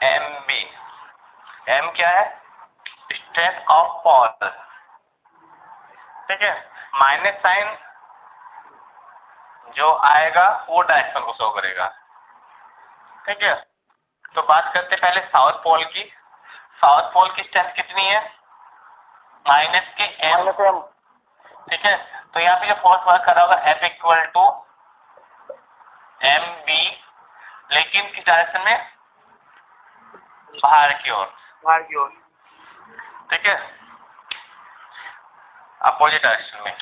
M B, M क्या है, strength of Paul, ठीक है, माइनस साइन जो आएगा वो डायरेक्शन को शो करेगा, ठीक है। तो बात करते हैं पहले साउथ पोल की। साउथ पोल की स्ट्रेंथ कितनी है, माइनस के एम, ठीक है। तो यहाँ पे जो फोर्स वर्क कर रहा होगा F equal to M B, लेकिन किस डायरेक्शन में, बाहर की ओर, ठीक है, अपोजिट डायरेक्शन में।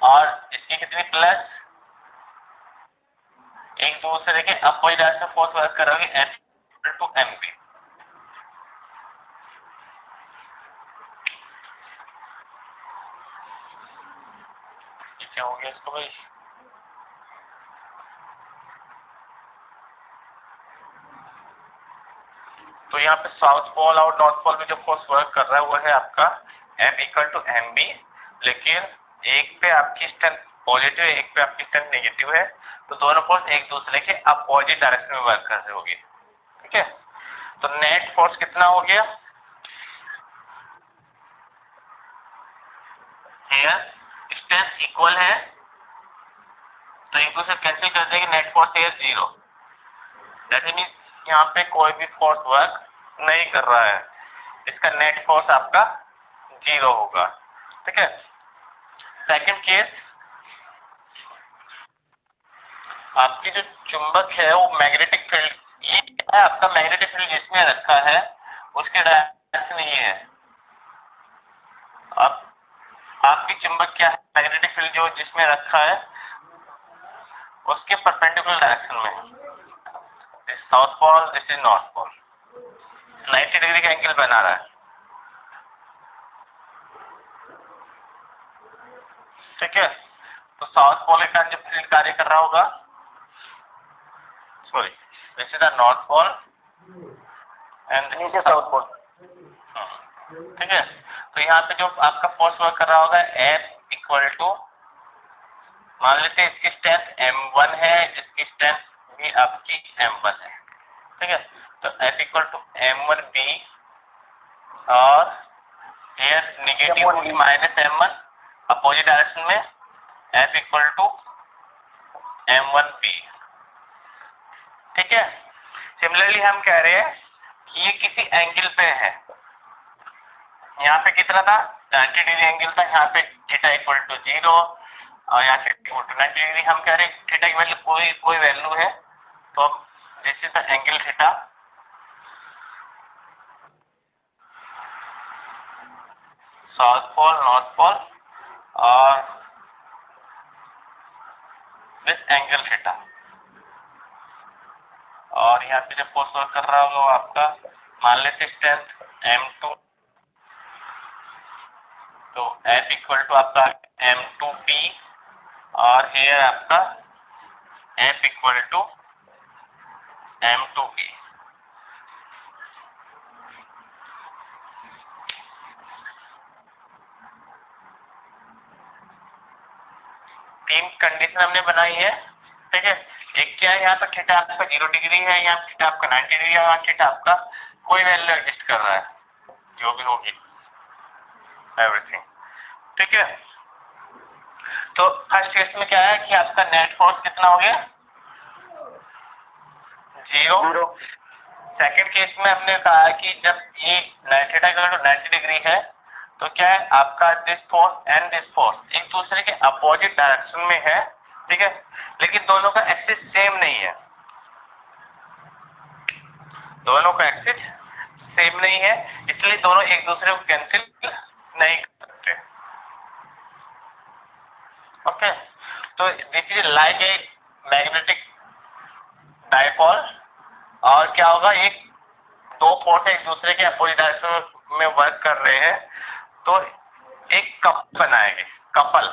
और इसकी कितनी प्लस, एक दूसरे के अपोजिट डायरेक्शन फोर्स वर्क कर रहा होगी F equal to M B. क्या हो गया इसको भाई, तो यहाँ पे साउथ पोल और नॉर्थ पोल में जो फोर्स वर्क कर रहा है वो है आपका F equal to M B, लेकिन एक पे आपकी स्ट्रेंथ पॉजिटिव है, एक पे आपकी स्ट्रेंथ नेगेटिव है, तो दोनों फोर्स एक दूसरे के अपोजिट डायरेक्शन में वर्क कर रहे होगी, ठीक है। तो नेट फोर्स कितना हो गया, स्ट्रेंथ इक्वल है तो एक दूसरे कैंसिल कर देंगे, नेट फोर्स है 0, दैट मींस यहाँ पे कोई भी फोर्स वर्क नहीं कर रहा है, इसका नेट फोर्स आपका 0 होगा, ठीक है। सेकंड केस, आपकी जो चुंबक है वो मैग्नेटिक फील्ड, ये है आपका मैग्नेटिक फील्ड जिसमें रखा है उसके डायरेक्शन ये है। अब आपकी चुंबक क्या है, मैग्नेटिक फील्ड जो जिसमें रखा है उसके परपेंडिकुलर डायरेक्शन में, this south pole, this is north pole, 90 degree का एंगल बना रहा है, ठीक है। तो साउथ पोल का जो फील्ड कार्य कर रहा होगा, sorry, this is the north pole and this is south pole, ठीक है। तो यहाँ पे जो आपका फोर्स वर्क कर रहा होगा F इक्वल टू, मान लेते हैं इसकी स्ट्रेंथ M1 है, इसकी स्ट्रेंथ भी आपकी M1 है, ठीक है। तो F इक्वल टू M1B, और हेयर नेगेटिव होगी माइनस M1, अपोजिट डायरेक्शन में F इक्वल टू M1B, ठीक है। सिमिलरली हम कह रहे हैं कि ये किसी एंगल पे है, यहाँ पे कितना था 90 डिग्री एंगल था, यहाँ पे थीटा इक्वल टू 0 और यहाँ से 90 डिग्री, हम कह रहे हैं थीटा की वैल्यू कोई वैल्यू है, तो this is the angle theta, south pole north pole और दिस एंगल थीटा, और यहाँ पे जो फोर्स वर्क कर रहा होगा वो आपका, मान लेते स्ट्रेंथ M2, तो F इक्वल टू आपका M2B, और हेयर आपका F इक्वल टू M2B। तीन कंडीशन हमने बनाई है, ठीक है। एक क्या है, यहाँ पर थीटा आपका 0 डिग्री है, यहाँ थीटा आपका 90 डिग्री है, यहाँ थीटा आपका कोई वैल्यू एडजस्ट कर रहा है, जो भी होगी एवरीथिंग, ठीक है। तो फर्स्ट केस में क्या है कि आपका नेट फोर्स कितना हो गया, 0। सेकंड केस में हमने कहा कि जब ये थीटा इक्वल टू 90 डिग्री है तो क्या है आपका this force and this force एक दूसरे के अपोजिट डायरेक्शन में है, ठीक है, लेकिन दोनों का एक्सिस सेम नहीं है, दोनों का एक्सिस सेम नहीं है, इसलिए दोनों एक दूसरे को कैंसिल नहीं कर सकते, ओके। तो this is like a magnetic dipole, और क्या होगा, एक दो फोर्स एक दूसरे के अपोजिट डायरेक्शन में वर्क कर रहे हैं, तो एक कपल बनाएंगे, कपल,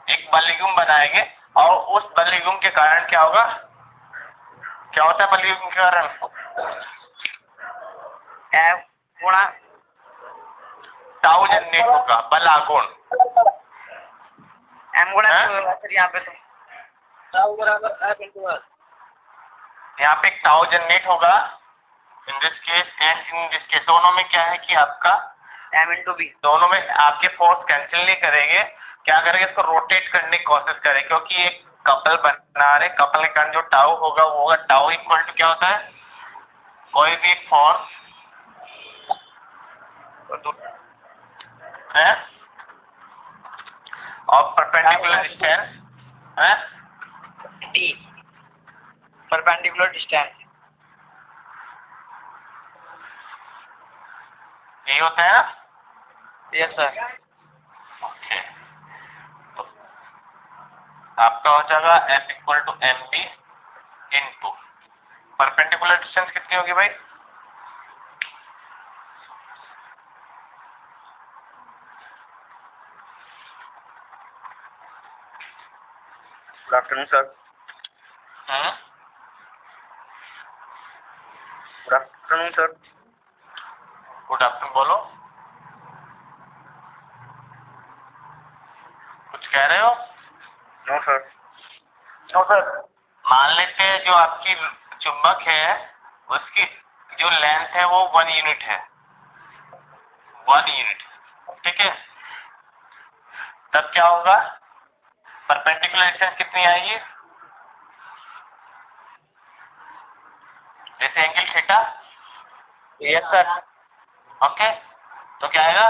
एक बल्लिगुम बनाएंगे, और उस बल्लिगुम के कारण क्या होगा, क्या होता है बल्लिगुम के कारण, F गुणा टाउ जनरेट होगा, बल आघूर्ण, M गुणा यहाँ पे तो टाउ बराबर F इनटू R, यहाँ पे एक टाउ जनरेट होगा in this case and in this case. दोनों में क्या है कि आपका m into b, दोनों में आपके फोर्स कैंसिल नहीं करेंगे, क्या करेंगे इसको रोटेट करने की कोशिश करें, क्योंकि एक कपल बना रहे, कपल के कारण जो टाउ होगा वो होगा टाउ इक्वल टू क्या होता है, कोई भी फोर्स है और परपेंडिकुलर डिस्टेंस है d, perpendicular distance, यही होता है ना। yes sir, ओके, तो आपका हो जाएगा F equal to M B into perpendicular distance कितनी होगी भाई, good afternoon sir, good afternoon sir, good afternoon बोलो, कुछ कह रहे हो। no sir, नो सर, मान लेते हैं जो आपकी चुंबक है उसकी जो लेंथ है वो 1 यूनिट है, 1 यूनिट, ठीक है। तब क्या होगा, परपेंडिकुलर डिस्टेंस कितनी आएगी, जैसे angle theta, yes sir, okay, तो क्या आएगा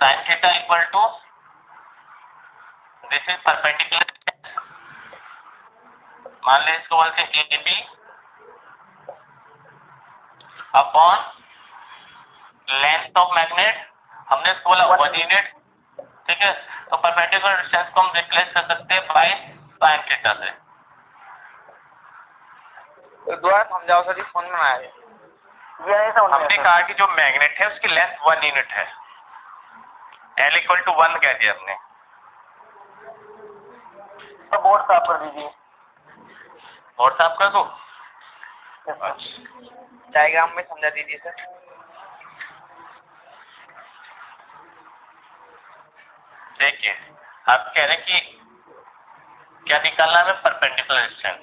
sine theta equal to this is perpendicular, मान ले इसको बोलते हैं A B upon length of magnet, हमने इसको बोला 1 यूनिट, ठीक है। तो परपेंडिकुलर डिस्टेंस को हम रिप्लेस कर सकते हैं बाय साइन थीटा से। तो दोबारा समझाओ सर, फोन में आया ये ऐसा होना हमने कहा कि जो मैग्नेट है उसकी लेंथ 1 यूनिट है, L इक्वल टू 1 कह दिया हमने। तो बोर्ड साफ कर दीजिए, और साफ कर दो, डायग्राम में समझा दीजिए सर। देखिए आप कह रहे हैं कि क्या निकालना है, परपेंडिकुलर डिस्टेंस,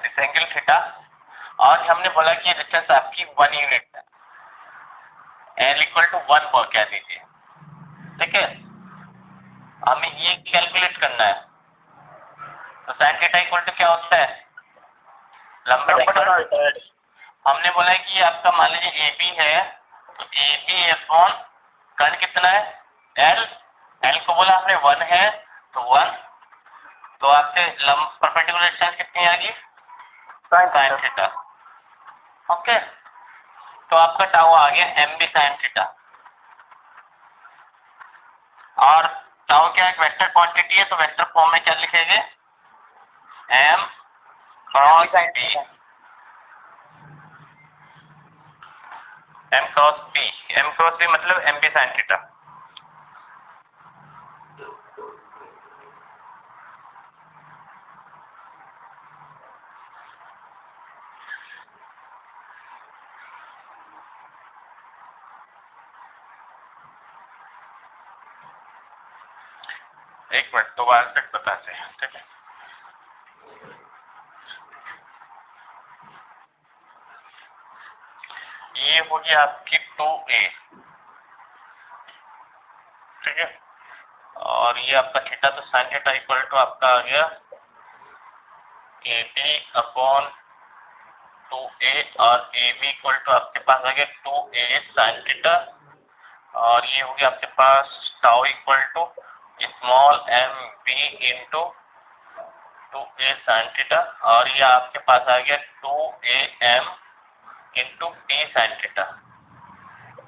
इस एंगल थीटा, और हमने बोला कि डिस्टेंस आपकी 1 यूनिट है, L इक्वल टू 1 बोल कह दीजिए, ठीक है। हमें ये कैलकुलेट करना है, तो साइन थीटा इक्वल टू क्या होता है, लंबा, हमने बोला है कि आपका मान लीजिए ए बी है, तो ए बी अपॉन कर्ण कितना है एल, एल को बोला आपने 1 है तो 1, तो आपसे परपेंडिकुलर डिस्टेंस कितनी आ गई साइन थीटा, ओके। तो आपका टाउ आ गया एम बी साइन थीटा, और टाउ क्या एक वेक्टर क्वांटिटी है, तो वेक्टर फॉर्म में क्या लिखेंगे, M cross B, M cross B, M cross B मतलब एम बी साइन थीटा। एक मिनट दोबारा तक बताते हैं, ठीक है। ये होगी आपकी 2a, ठीक है, और ये आपका थीटा, तो साइन थीटा इक्वल टू आपका आ गया ए बी अपॉन 2a, और ए बी इक्वल टू आपके पास आ गया 2a साइन थीटा, और ये हो गया आपके पास tau equal to small M B into 2a sine theta, और ये आपके पास आ गया 2a m into b sine theta,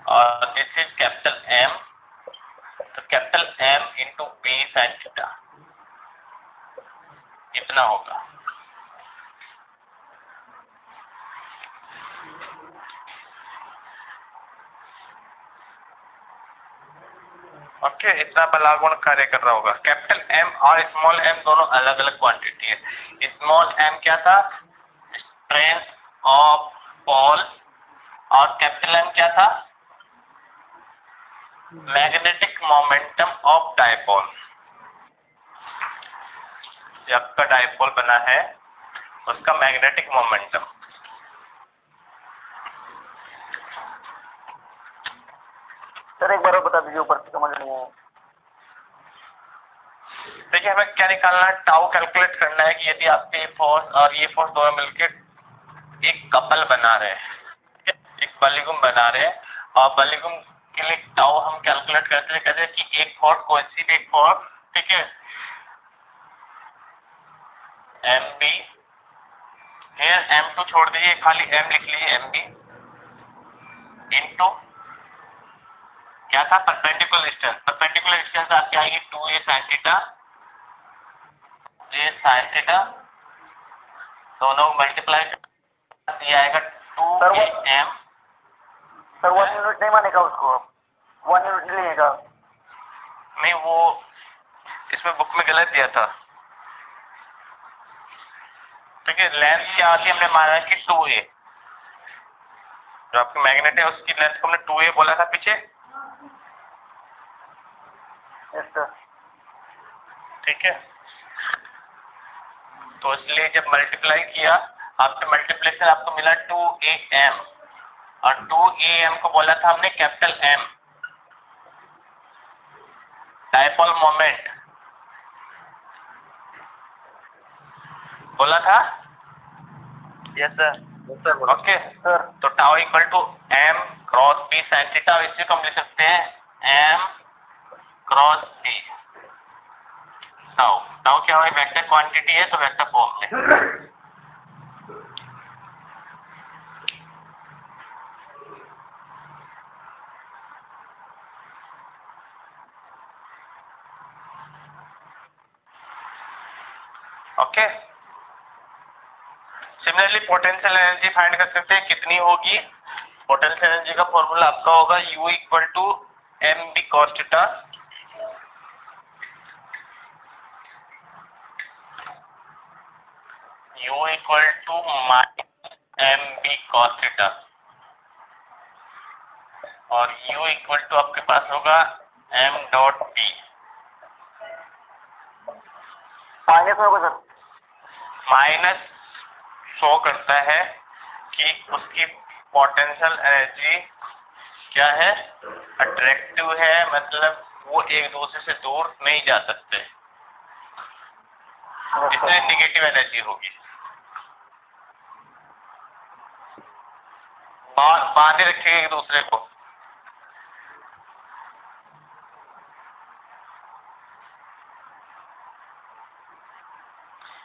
और दिस इज कैपिटल M, तो capital M into b sine theta इतना होगा। ओके, इतना बला गुण कार्य कर रहा होगा। कैपिटल एम और स्मॉल एम दोनों अलग अलग क्वांटिटी है। स्मॉल एम क्या था? स्ट्रेंथ ऑफ पोल, और कैपिटल एम क्या था? Magnetic momentum of dipole. जो आपका डायपोल बना है उसका मैग्नेटिक मोमेंटम। सर एक बार बता दीजिए, ऊपर से समझ नहीं आया। देखिए हमें क्या निकालना है, टाउ कैलकुलेट करना है कि यदि आपके फोर्स और ये फोर्स दोनों मिलकर एक कपल बना रहे हैं, एक बलिगुम बना रहे हैं, और बलिगुम के लिए टाउ हम कैलकुलेट करते हैं, कहते हैं कि एक फोर्स कोई सी भी फोर्स, ठीक है, एम बी, हियर M2 छोड़ दीजिए, खाली M लिख लीजिए, एम बी इनटू क्या था? Perpendicular distance. परपेंडिकुलर डिस्टेंस आपकी आएगी 2a sin theta, a sin theta, दोनों मल्टीप्लाई ये आएगा 2am। सर 1 यूनिट नहीं मानेगा उसको, 1 यूनिट नहीं लेगा। नहीं, वो इसमें बुक में गलत दिया था। ठीक है, लेंथ क्या आती है? हमने माना है कि 2a, जो आपकी मैग्नेट है उसकी लेंथ को हमने 2a बोला था पीछे। Yes sir. ठीक है, तो इसलिए जब मल्टीप्लाई किया, आपके मल्टीप्लेशन आपको मिला 2am, और 2am को बोला था हमने कैपिटल M, डायपोल मोमेंट बोला था। Yes sir. ओके सर तो tau equal to m cross b sin theta, इसी को हम लिख सकते हैं m cross b। Tau tau क्या है? वेक्टर क्वांटिटी है, तो वेक्टर फॉर्म में। Okay, similarly potential energy find कर सकते हैं, कितनी होगी? पोटेंशियल एनर्जी का फॉर्मूला आपका होगा U equal to M B cos theta, U equal to M B cos theta, और U इक्वल टू आपके पास होगा m डॉट b। माइनस होगा सर। माइनस शो करता है कि उसकी पोटेंशियल एनर्जी क्या है? अट्रैक्टिव है, मतलब वो एक दूसरे से दूर नहीं जा सकते, इसलिए निगेटिव एनर्जी होगी। बांधे रखेंगे एक दूसरे को।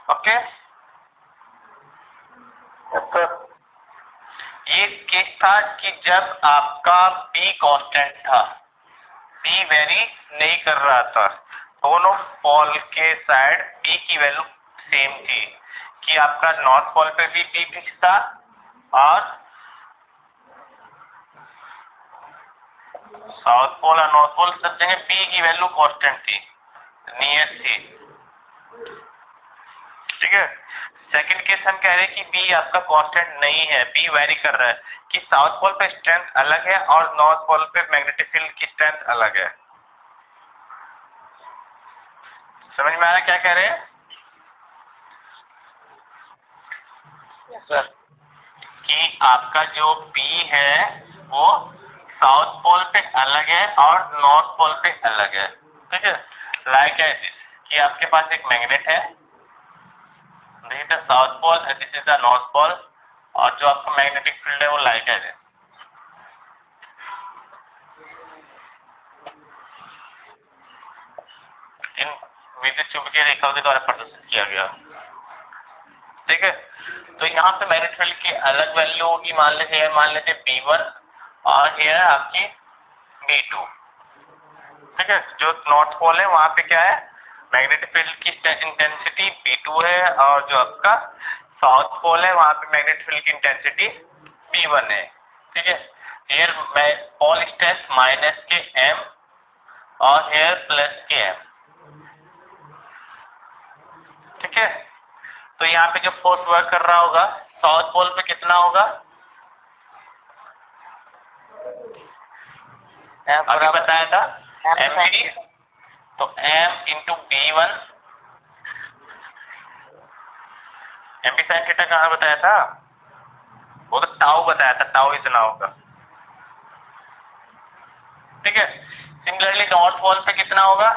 ओके, ये केस था कि जब आपका P कांस्टेंट था, P वेरी नहीं कर रहा था, दोनों पोल के साइड P की वैल्यू सेम थी, कि आपका नॉर्थ पोल पे भी P फिक्स था और साउथ पोल और नॉर्थ पोल सब जगह P की वैल्यू कांस्टेंट थी, नियर थी। ठीक है, सेकंड केस हम कह रहे हैं कि B आपका कांस्टेंट नहीं है, B वेरी कर रहा है, कि साउथ पोल पे स्ट्रेंथ अलग है और नॉर्थ पोल पे मैग्नेटिक फील्ड की स्ट्रेंथ अलग है। समझ में आ रहा है क्या कह रहे हैं? सर कि आपका जो B है वो साउथ पोल पे अलग है और नॉर्थ पोल पे अलग है। ठीक है, लाइक कि आपके पास एक मैग्नेट है, this is the south pole and this is the north pole, और जो आपका मैग्नेटिक फील्ड है वो लाइक है। इन विद्युत चुंबकीय रेखाओं के द्वारा प्रदर्शित किया गया। ठीक है, तो यहाँ पे मैग्नेटिक फील्ड की अलग वैल्यू होगी, मान लेते B1 और ये है आपकी B2। ठीक है, जो नॉर्थ पोल है वहां पे क्या है? मैग्नेटिक फील्ड की इंटेंसिटी B2 है, और जो आपका साउथ पोल है वहां पे मैग्नेटिक फील्ड की इंटेंसिटी B1 है। ठीक है, हियर मैं पोल स्ट्रेंथ माइनस के m और हेयर प्लस Km। ठीक है, तो यहाँ पे जो फोर्स वर्क कर रहा होगा साउथ पोल पे कितना होगा? अभी बताया था mg, तो m into B1 M B sine theta कहाँ बताया था? वो तो टाउ बताया था, टाउ इतना होगा। ठीक है, सिमिलरली नॉर्थ पोल पे कितना होगा?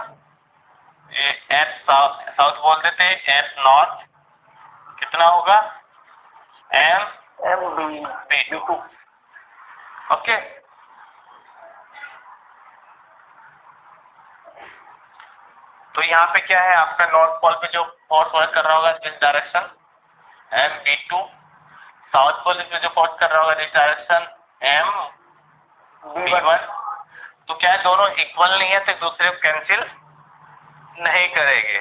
ये एफ साउथ बोल देते हैं, एफ नॉर्थ कितना होगा? M B to. ओके, तो यहाँ पे क्या है आपका नॉर्थ पोल पे जो फोर्स वर्क कर रहा होगा this direction M B two, south pole पे जो फोर्स कर रहा होगा this direction M B one. तो क्या है दोनों इक्वल नहीं है तो एक दूसरे को कैंसिल नहीं करेंगे।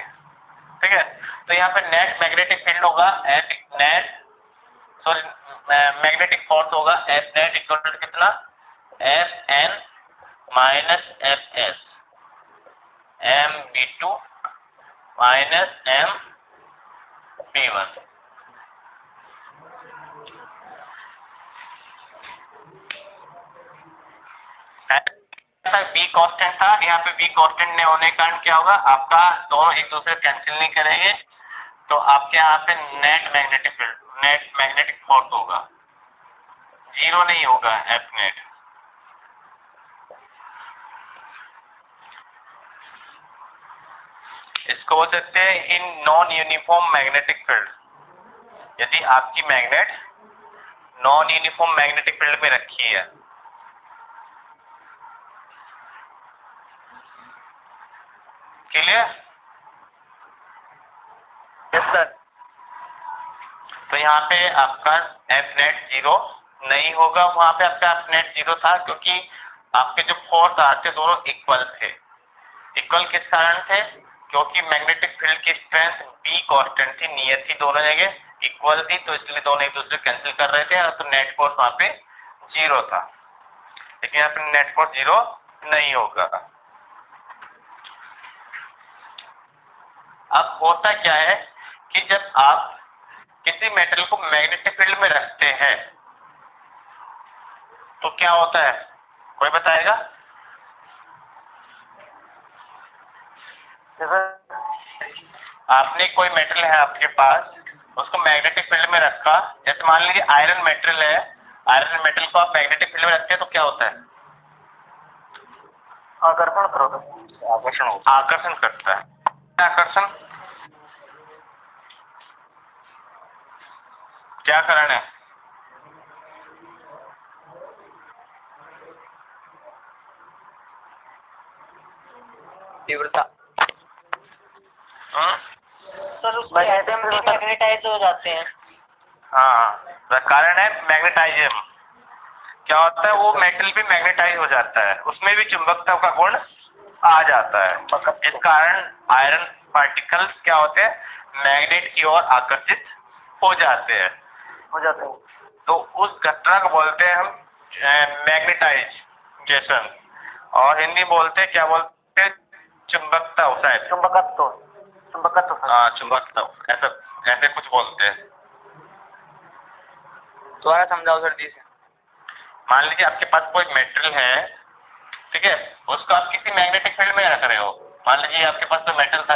ठीक है, तो यहाँ पे नेट मैग्नेटिक फील्ड होगा at net, sorry magnetic force होगा एफ नेट इक्वल टू कितना? F N minus F S M B two minus M B one. B constant था, यहाँ पे बी कांस्टेंट नहीं होने के कारण क्या होगा आपका दोनों एक दूसरे कैंसिल नहीं करेंगे, तो आपके यहाँ पे net magnetic field, net magnetic force होगा, जीरो नहीं होगा एफ नेट। इसको बोल सकते हैं in non uniform magnetic field. यदि आपकी magnet non uniform magnetic field में रखी है, क्लियर? Yes sir. तो यहाँ पे आपका एफ नेट जीरो नहीं होगा, वहां पे आपका एफ नेट जीरो था क्योंकि आपके जो फोर्स आते दोनों इक्वल थे। इक्वल किस कारण थे? क्योंकि मैग्नेटिक फील्ड की स्ट्रेंथ बी कांस्टेंट थी, नियत थी, दोनों जगह इक्वल थी, तो इसलिए दोनों एक दूसरे कैंसिल कर रहे थे, तो नेट फोर्स वहां पे जीरो था। लेकिन यहाँ पे नेट फोर्स जीरो नहीं होगा। अब होता क्या है कि जब आप किसी मेटल को मैग्नेटिक फील्ड में रखते हैं तो क्या होता है, कोई बताएगा? आपने कोई मेटल है आपके पास, उसको मैग्नेटिक फील्ड में रखा, जैसे मान लीजिए आयरन मेटल है, आयरन मेटल को आप मैग्नेटिक फील्ड में रखते हैं तो क्या होता है? आकर्षण करोगे, आकर्षण करता है। आकर्षण क्या कारण है? तीव्रता। सर उसमें मैग्नेटाइज हो जाते हैं। हाँ, कारण है मैग्नेटाइजम। क्या होता है वो मेटल भी मैग्नेटाइज हो जाता है, उसमें भी चुंबकता का गुण आ जाता है। इस कारण आयरन पार्टिकल्स क्या होते हैं, मैग्नेट की ओर आकर्षित हो जाते हैं। तो उस घटना को बोलते हैं हम मैग्नेटाइजेशन, और हिंदी बोलते हैं क्या बोलते हैं, चुंबकता शायद, चुंबकत्व। हाँ चुंबकता, ऐसा ऐसे कुछ बोलते हैं। दोबारा समझाओ सर जी से। मान लीजिए आपके पास कोई मेटल है, ठीक है, उसको आप किसी मैग्नेटिक फील्ड में रख रहे हो। मान लीजिए आपके पास तो मेटल था,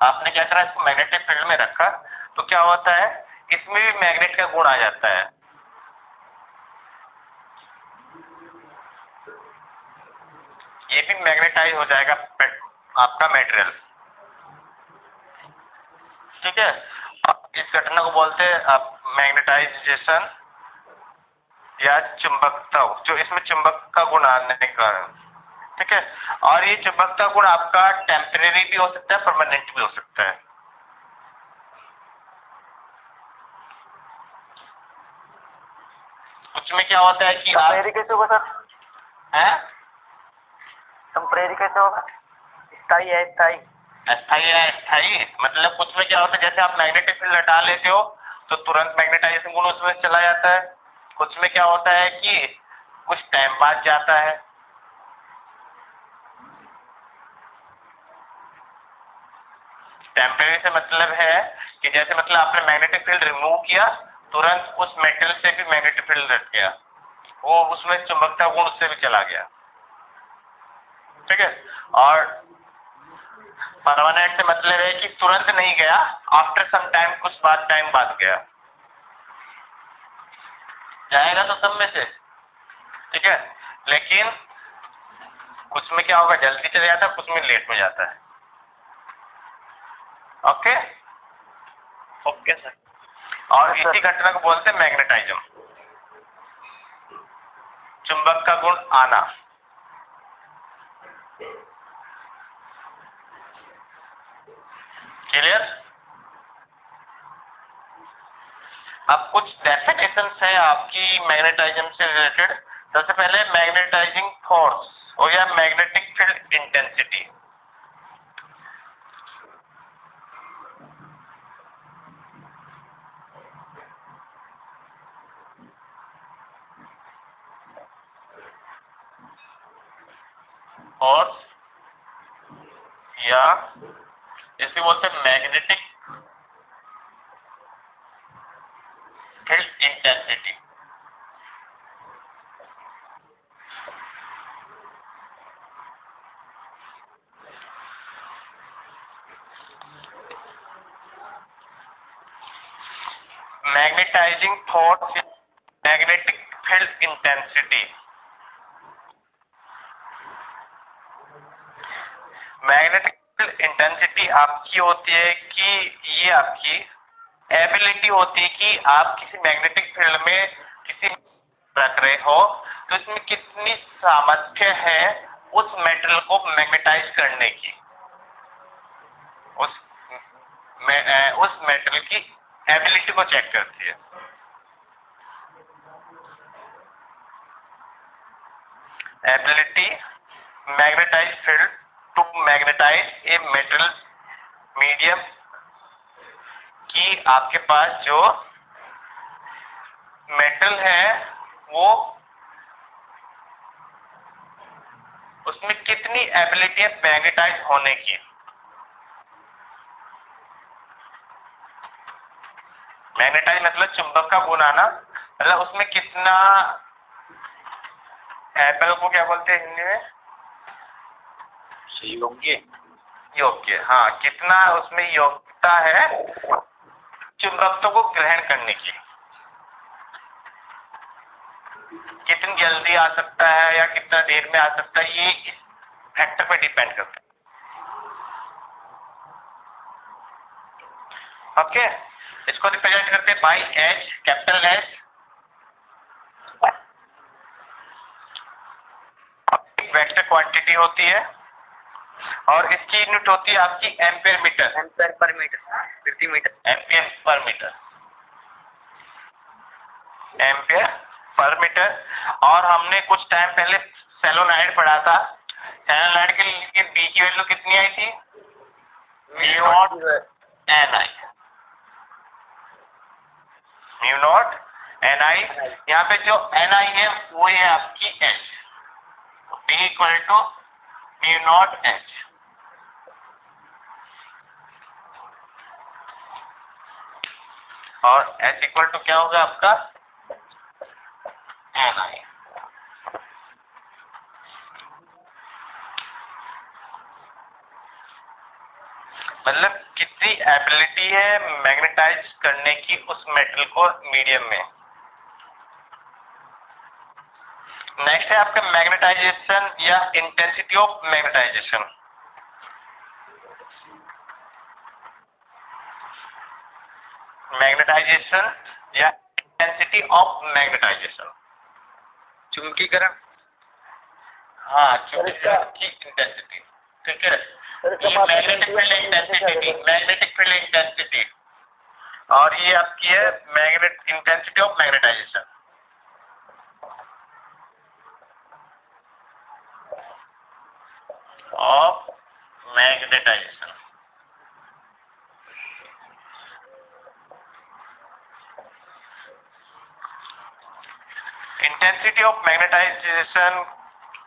आपने क्या करा, इसको मैग्नेटिक फील्ड में रखा, तो क्या होता है इसमें भी मैग्नेट का गुण आ जाता है। ये भी मैग्नेटाइज हो जाएगा आपका मटेरियल। ठीक है, इस घटना को बोलते हैं आप मैग्नेटाइजेशन या चुंबकता, जो इसमें चुंबक का गुण आने के कारण। ठीक है, और ये चुंबकता गुण आपका टेम्परेरी भी हो सकता है, परमानेंट भी हो सकता है। उसमें क्या होता है कि टेम्परेरी कैसे होगा सर? हैं, टेम्परेरी कैसे होगा? स्थायी है, स्थायी। अस्थाई है, अस्थाई मतलब कुछ में क्या होता है, जैसे आप मैग्नेटिक फील्ड हटा लेते हो तो तुरंत मैग्नेटाइजेशन गुण उसमें चला जाता है। कुछ में क्या होता है कि कुछ टाइम बाद जाता है। टेम्परेरी से मतलब है कि जैसे मतलब आपने मैग्नेटिक फील्ड रिमूव किया, तुरंत उस मेटल से भी मैग्नेटिक फील्ड हट गया, वो उसमें चुंबकता गुण उससे भी चला गया, ठीक है। और परमानेंट से मतलब है कि तुरंत नहीं गया, आफ्टर सम टाइम, कुछ बाद टाइम बाद गया, जाएगा तो सब में से, ठीक है। लेकिन कुछ में क्या होगा, जल्दी चले जाता है, कुछ में लेट में जाता है। Okay okay sir. और इसी घटना को बोलते हैं मैग्नेटाइज्म, चुंबक का गुण आना। क्लियर? अब कुछ डेफिनेशंस है आपकी मैग्नेटाइज्म से रिलेटेड। सबसे पहले मैग्नेटाइजिंग फोर्स हो गया मैग्नेटिक फील्ड इंटेंसिटी। फोर्स या इसे बोलते हैं magnetic field intensity. Magnetising force, magnetic field intensity. Magnetic field intensity आपकी होती है कि ये आपकी एबिलिटी होती है कि आप किसी मैग्नेटिक फील्ड में किसी रख रहे हो तो इसमें कितनी सामर्थ्य है उस मेटल को मैग्नेटाइज करने की, उस मेटल की एबिलिटी को चेक करती है। Ability magnetise field to magnetise a metal medium कि आपके पास जो मेटल है वो उसमें कितनी एबिलिटी है मैग्नेटाइज होने की। मैग्नेटाइज मतलब चुंबक का गुण आना, मतलब उसमें कितना, एपल को क्या बोलते हैं हिंदी में, योग्य, योग्य, हाँ, कितना उसमें योग्यता है चुंबकत्व को ग्रहण करने की, कितनी जल्दी आ सकता है या कितना देर में आ सकता है, ये इस फैक्टर पे डिपेंड करता है। ओके, इसको रिप्रेजेंट करते हैं by H, capital H vector quantity होती है और इसकी यूनिट होती है आपकी ampere metre, ampere per metre, प्रति metre, ampere per metre, ampere per metre. और हमने कुछ टाइम पहले सोलेनॉइड पढ़ा था, सोलेनॉइड के लिए बी की वैल्यू कितनी आई थी, mu naught N I, mu naught N I. यहाँ पे जो एन आई है वो है आपकी H, B equal to mu naught H. और एच इक्वल टू क्या होगा आपका, एन आई। मतलब कितनी एबिलिटी है मैग्नेटाइज करने की उस मेटल को मीडियम में। नेक्स्ट है आपका मैग्नेटाइजेशन या इंटेंसिटी ऑफ मैग्नेटाइजेशन। मैग्नेटाइजेशन या इंटेंसिटी ऑफ मैग्नेटाइजेशन, चुंबकीकरण, हाँ, चुंबकीकरण की इंटेंसिटी, ठीक है। ये magnetic field intensity, magnetic field intensity, और ये आपकी है magnet intensity of magnetisation. Of magnetisation, intensity of magnetisation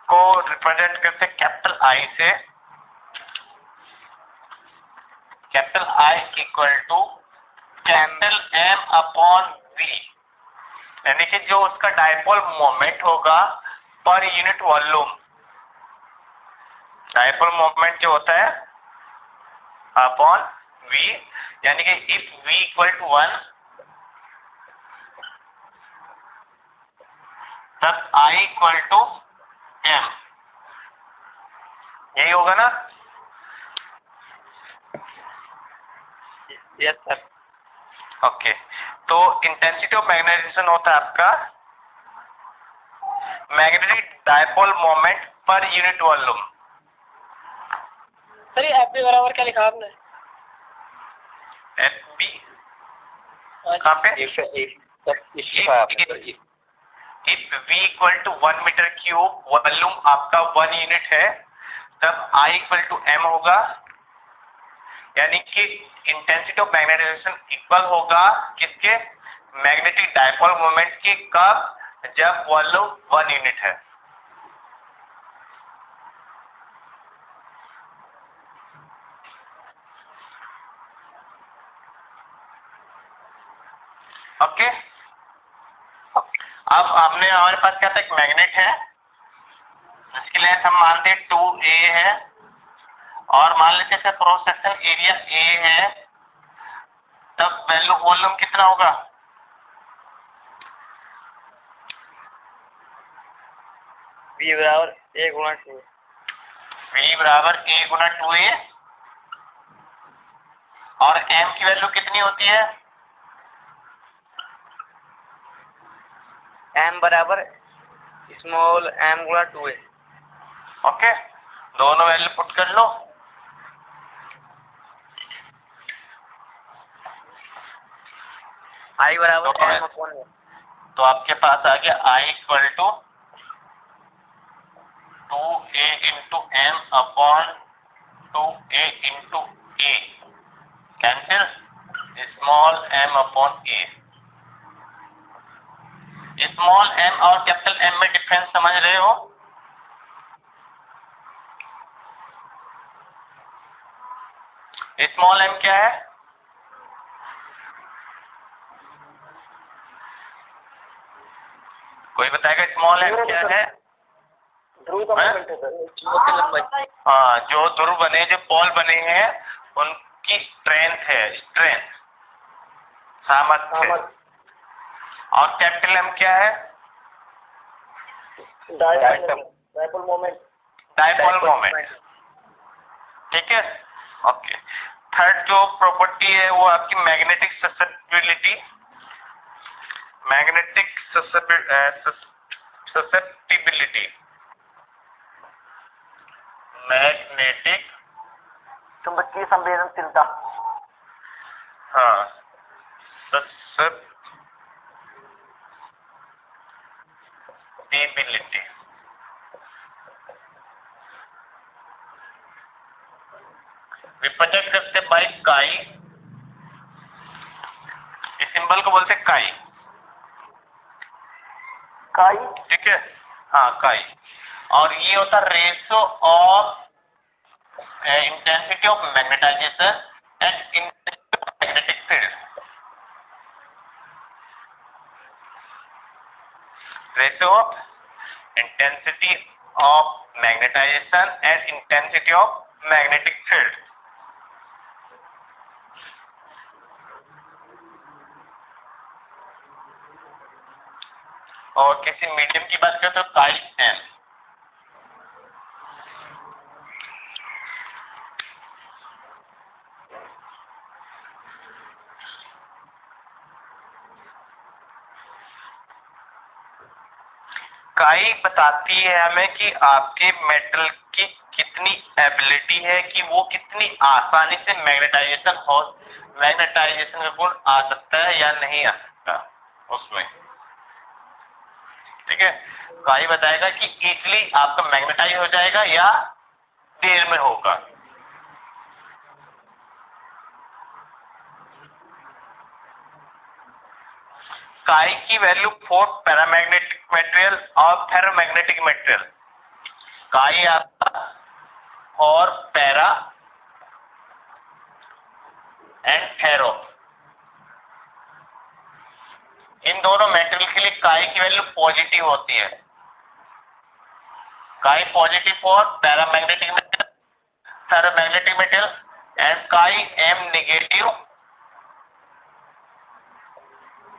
को रिप्रेजेंट करते हैं कैपिटल आई से, capital I equal to capital M upon V, यानी कि जो उसका डायपोल मोमेंट होगा पर यूनिट वॉल्यूम, डायपोल मोमेंट जो होता है अपॉन v, यानी कि इफ v इक्वल टू 1 तब I इक्वल टू m, यही होगा ना? Yes sir. ओके, तो इंटेंसिटी ऑफ मैग्नेटाइजेशन होता है आपका magnetic dipole moment per unit volume. Sir ये एफ बी बराबर क्या लिखा आपने? एफ बी कहाँ पे? If v equal to 1 metre cube, volume आपका 1 यूनिट है, तब I इक्वल टू m होगा, यानी कि इंटेंसिटी ऑफ मैग्नेटाइजेशन इक्वल होगा किसके? मैग्नेटिक डायपोल मोमेंट के। कब? जब वॉल्यूम 1 यूनिट है। ओके, अब हमने हमारे पास क्या था? एक मैग्नेट है, इसके लिए हम मानते हैं 2a है, और मान लेते हैं क्रॉस सेक्शन एरिया a है, तब वैल्यू वॉल्यूम कितना होगा? v बराबर a गुणा 2, v बराबर a गुना 2a, और m की वैल्यू कितनी होती है? m बराबर स्मॉल m गुणा 2a। ओके, दोनों वैल्यू पुट कर लो। I बराबर तो m अपॉन a। तो आपके पास आ गया I equal to 2a into m upon 2a into a, cancel, small m upon a। Small m और कैपिटल M में डिफरेंस समझ रहे हो? स्मॉल m क्या है? कोई बताएगा स्मॉल m क्या है? ध्रुव का मोमेंट है सर। हाँ, जो ध्रुव बने, जो पोल बने हैं, उनकी स्ट्रेंथ है, स्ट्रेंथ, सामर्थ्य। और कैपिटल M क्या है? Dipole moment. डायपोल मोमेंट, ठीक है। ओके, थर्ड जो प्रॉपर्टी है वो आपकी magnetic susceptibility, magnetic susceptibility, magnetic, चुंबकीय संवेदनशीलता। हाँ, ससेप्टिबिलिटी। रिप्रेजेंट करते बाय काई, इस सिंबल को बोलते काई, काई। ठीक है, हाँ काई। और ये होता ratio of intensity of magnetization and magnetic field, ratio of intensity of magnetization and intensity of magnetic field. और किसी मीडियम की बात करें तो काई एम। काई बताती है हमें कि आपके मेटल की कितनी एबिलिटी है, कि वो कितनी आसानी से मैग्नेटाइजेशन का गुण आ सकता है या नहीं आ सकता उसमें, ठीक है। काई बताएगा कि इजीली आपका मैग्नेटाइज हो जाएगा या देर में होगा। काई की वैल्यू फॉर पैरामैग्नेटिक मटेरियल और फेरोमैग्नेटिक मटेरियल, काई आपका और पैरा एंड फेरो, इन दोनों मेटेरियल के लिए काई की वैल्यू पॉजिटिव होती है। Chi positive for paramagnetic material, ferromagnetic material, and chi M negative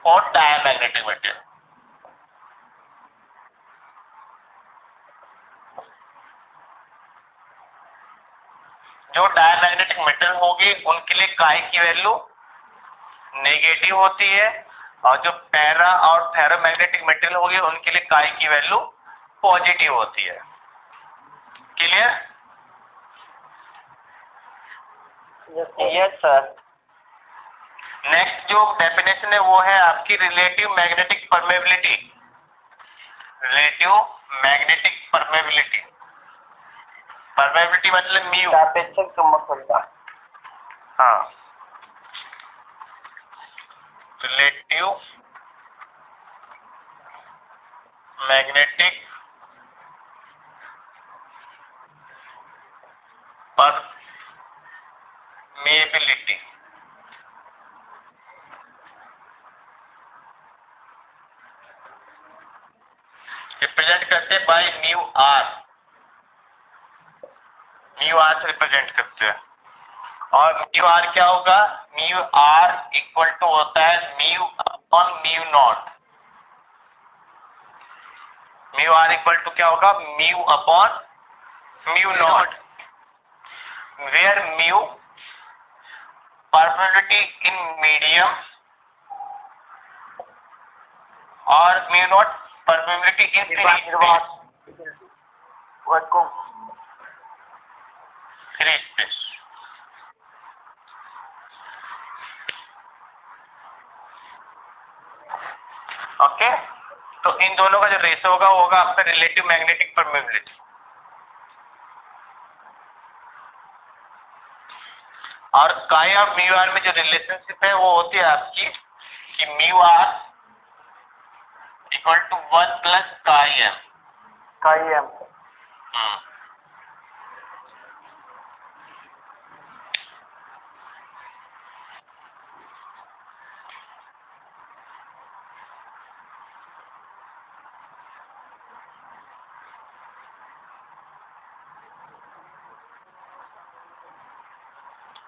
for diamagnetic material. जो डायमैग्नेटिक मेटेरियल होगी उनके लिए काई की वैल्यू नेगेटिव होती है, और जो पैरा और फेरोमैग्नेटिक मेटेरियल होगी उनके लिए काई की वैल्यू पॉजिटिव होती है। क्लियर? Yes sir. नेक्स्ट जो डेफिनेशन है वो है आपकी relative magnetic permeability. Relative magnetic permeability, permeability मतलब म्यू। सापेक्षिक चुंबकत्व। हाँ, रिलेटिव मैग्नेटिक परमेबिलिटी, रिप्रेजेंट करते हैं by mu R. Mu R से रिप्रेजेंट करते हैं, और म्यू आर क्या होगा? म्यू आर इक्वल टू होता है mu upon mu naught. Mu R equal to क्या होगा? Mu upon mu naught, where mu permeability in medium और mu naught permeability in free space. Okay, तो इन दोनों का जो रेशो होगा वो होगा आपका रिलेटिव मैग्नेटिक परमेबिलिटी। और काई और म्यू आर में जो रिलेशनशिप है वो होती है आपकी कि mu R equal to 1 plus chi M. Chi M.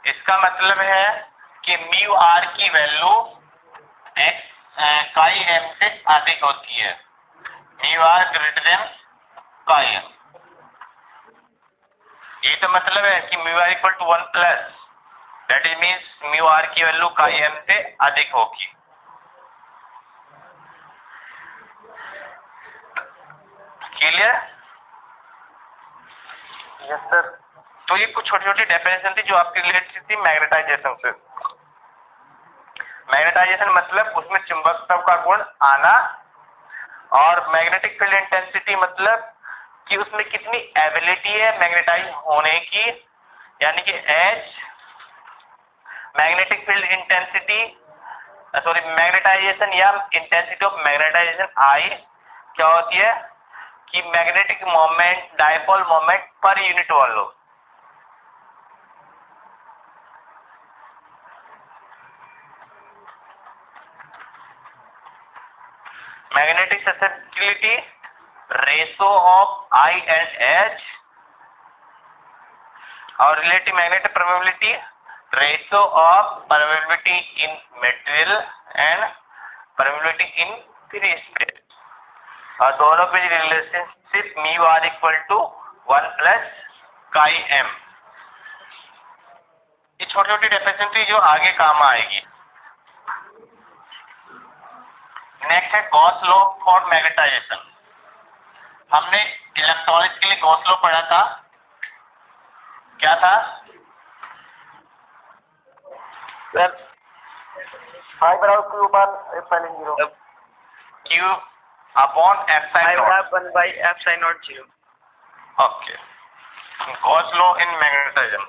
इसका मतलब है कि म्यू आर की वैल्यू काई एम से अधिक होती है। Mu R greater than chi M. ये तो मतलब है कि mu R equal to 1 plus, that is means mu R की वैल्यू काई एम से अधिक होगी। क्लियर? Yes sir. तो ये कुछ छोटी छोटी डेफिनेशन थी जो आपकी रिलेटेड थी मैग्नेटाइजेशन से। मैग्नेटाइजेशन मतलब उसमें चुंबकत्व का गुण आना, और मैग्नेटिक फील्ड इंटेंसिटी मतलब कि उसमें कितनी एबिलिटी है मैग्नेटाइज होने की, यानी कि H magnetic field intensity, sorry magnetization या इंटेंसिटी ऑफ मैग्नेटाइजेशन आई क्या होती है कि magnetic moment, dipole moment per unit volume. Magnetic susceptibility, ratio of I and H, और relative magnetic permeability, ratio of permeability in material and permeability in free space. और दोनों के relationship mu R equal to 1 plus chi M. ये छोटी छोटी definition थी जो आगे काम आएगी। नेक्स्ट है गॉस लॉ फॉर मैग्नेटाइजेशन। हमने इलेक्ट्रॉनिक्स के लिए गॉस लॉ पढ़ा था, क्या था सर? फाइव बराबर क्यू पर epsilon 0। Q upon epsilon naught. 1 by epsilon naught 0। ओके, Gauss law in magnetisation.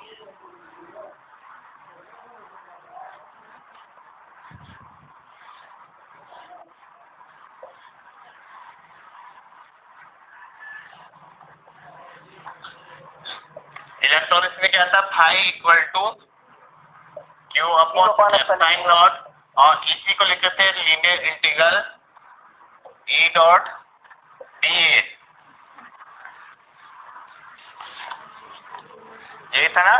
Electronics में क्या था? Phi equal to Q upon epsilon naught, और इसी को लिखते थे linear integral E dot dA। ये था ना?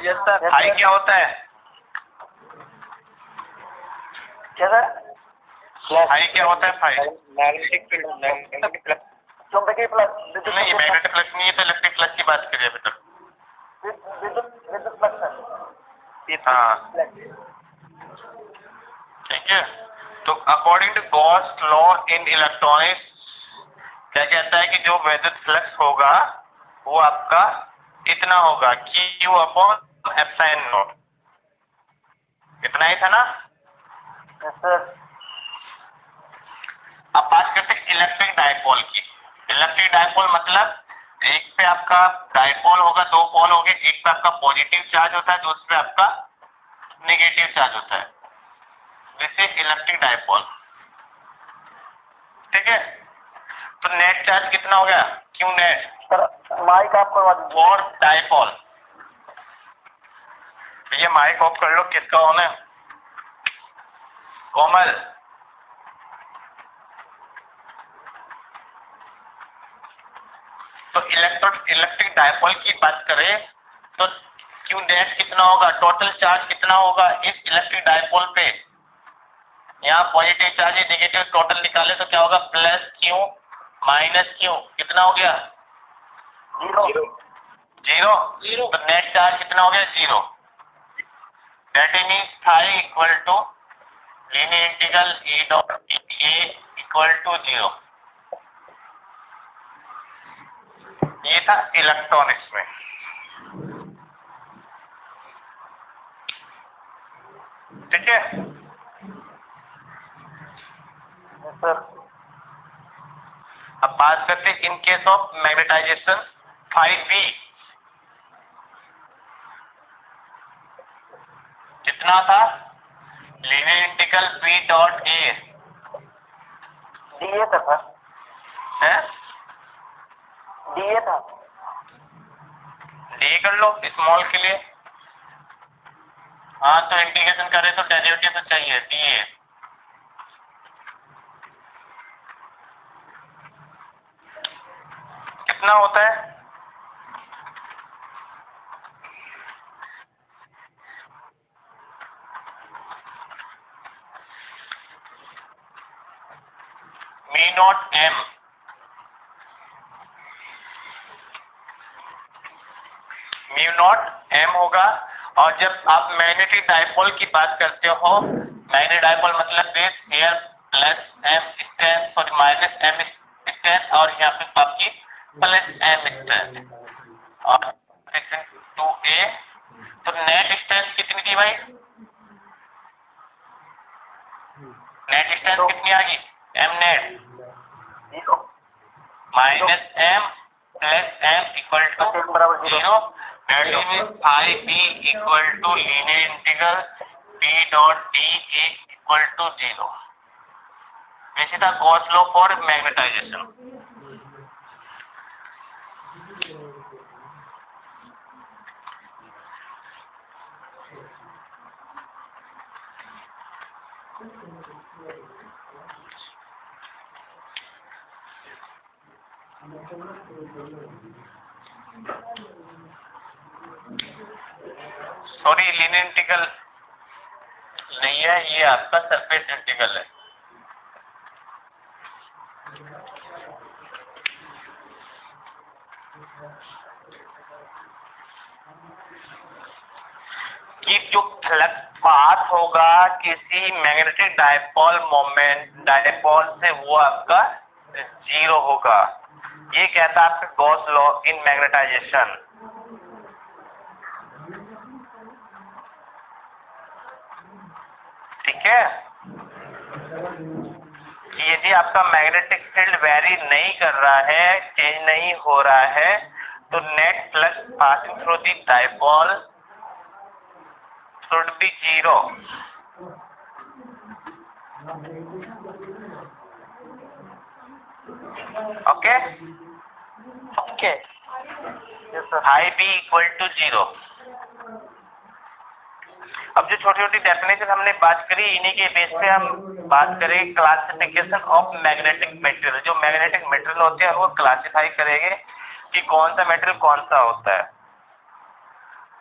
Yes sir. फाई क्या होता है? क्या सर? फाई क्या होता है? Phi magnetic field, magnetic flux. चुंबकीय फ्लक्स, नहीं, मैग्नेटिक फ्लक्स नहीं है, तो इलेक्ट्रिक फ्लक्स की बात करिए अभी तक। विद्युत फ्लक्स सर। हाँ, ठीक है। तो according to Gauss law in electronics क्या कहता है कि जो विद्युत फ्लक्स होगा वो आपका इतना होगा, Q अपॉन एप्सिलॉन नॉट। इतना ही था ना? Yes sir. अब बात करते हैं इलेक्ट्रिक डायपोल की। इलेक्ट्रिक डायपोल मतलब एक पे आपका डायपोल होगा, दो पोल होंगे, एक पे आपका पॉजिटिव चार्ज होता है, दूसरे पे आपका नेगेटिव चार्ज होता है। This is electric dipole. ठीक है, तो नेट चार्ज कितना हो गया? क्यू नेट सर माइक आप करवा दीजिए। For dipole. ये माइक ऑफ कर लो, किसका ऑन है? कोमल। तो इलेक्ट्रिक डायपोल की बात करें तो क्यू नेट कितना होगा? टोटल चार्ज कितना होगा इस इलेक्ट्रिक डायपोल पे? यहाँ पॉजिटिव चार्ज है, नेगेटिव, टोटल निकाले तो क्या होगा? Plus Q minus Q. कितना हो गया? जीरो। तो नेट चार्ज कितना हो गया? Zero. That means phi equal to linear integral E dot dA equal to zero. ये था इलेक्ट्रॉनिक्स में। ठीक है, यस सर। अब बात करते हैं in case of magnetization, phi B कितना था? Linear integral B dot A D A था सर। है, डीए था। डी कर लो स्मॉल के लिए। हाँ, तो इंटीग्रेशन करें तो डेरिवेटिव तो चाहिए DA। कितना होता है? Mu naught M, mu naught M होगा। और जब आप मैग्नेटिक डायपोल की बात करते हो, मैग्नेटिक डायपोल मतलब this here plus M strength, sorry minus M strength, और यहाँ पे आपकी प्लस एम स्ट्रेंथ, और 2A। तो नेट स्ट्रेंथ कितनी थी भाई? नेट स्ट्रेंथ कितनी आ गई? M net minus M plus M equal to zero. That means phi B equal to linear integral B dot dA equal to 0. वैसे था Gauss law for magnetization. Sorry, linear integral नहीं है, ये आपका surface integral है। कि जो flux pass होगा किसी मैग्नेटिक डायपोल मोमेंट डायपोल से, वो आपका जीरो होगा। ये कहता है आपका गॉस लॉ इन मैग्नेटाइजेशन। ठीक है, यदि आपका मैग्नेटिक फील्ड वेरी नहीं कर रहा है, चेंज नहीं हो रहा है, तो net flux passing through the dipole should be zero. Okay, okay, yes sir. Phi B equal to 0। अब जो छोटी छोटी डेफिनेशन हमने बात करी, इन्हीं के बेस पे हम बात करेंगे क्लासिफिकेशन ऑफ मैग्नेटिक मटेरियल। जो मैग्नेटिक मटेरियल होते हैं वो क्लासिफाई करेंगे कि कौन सा मटेरियल कौन सा होता है।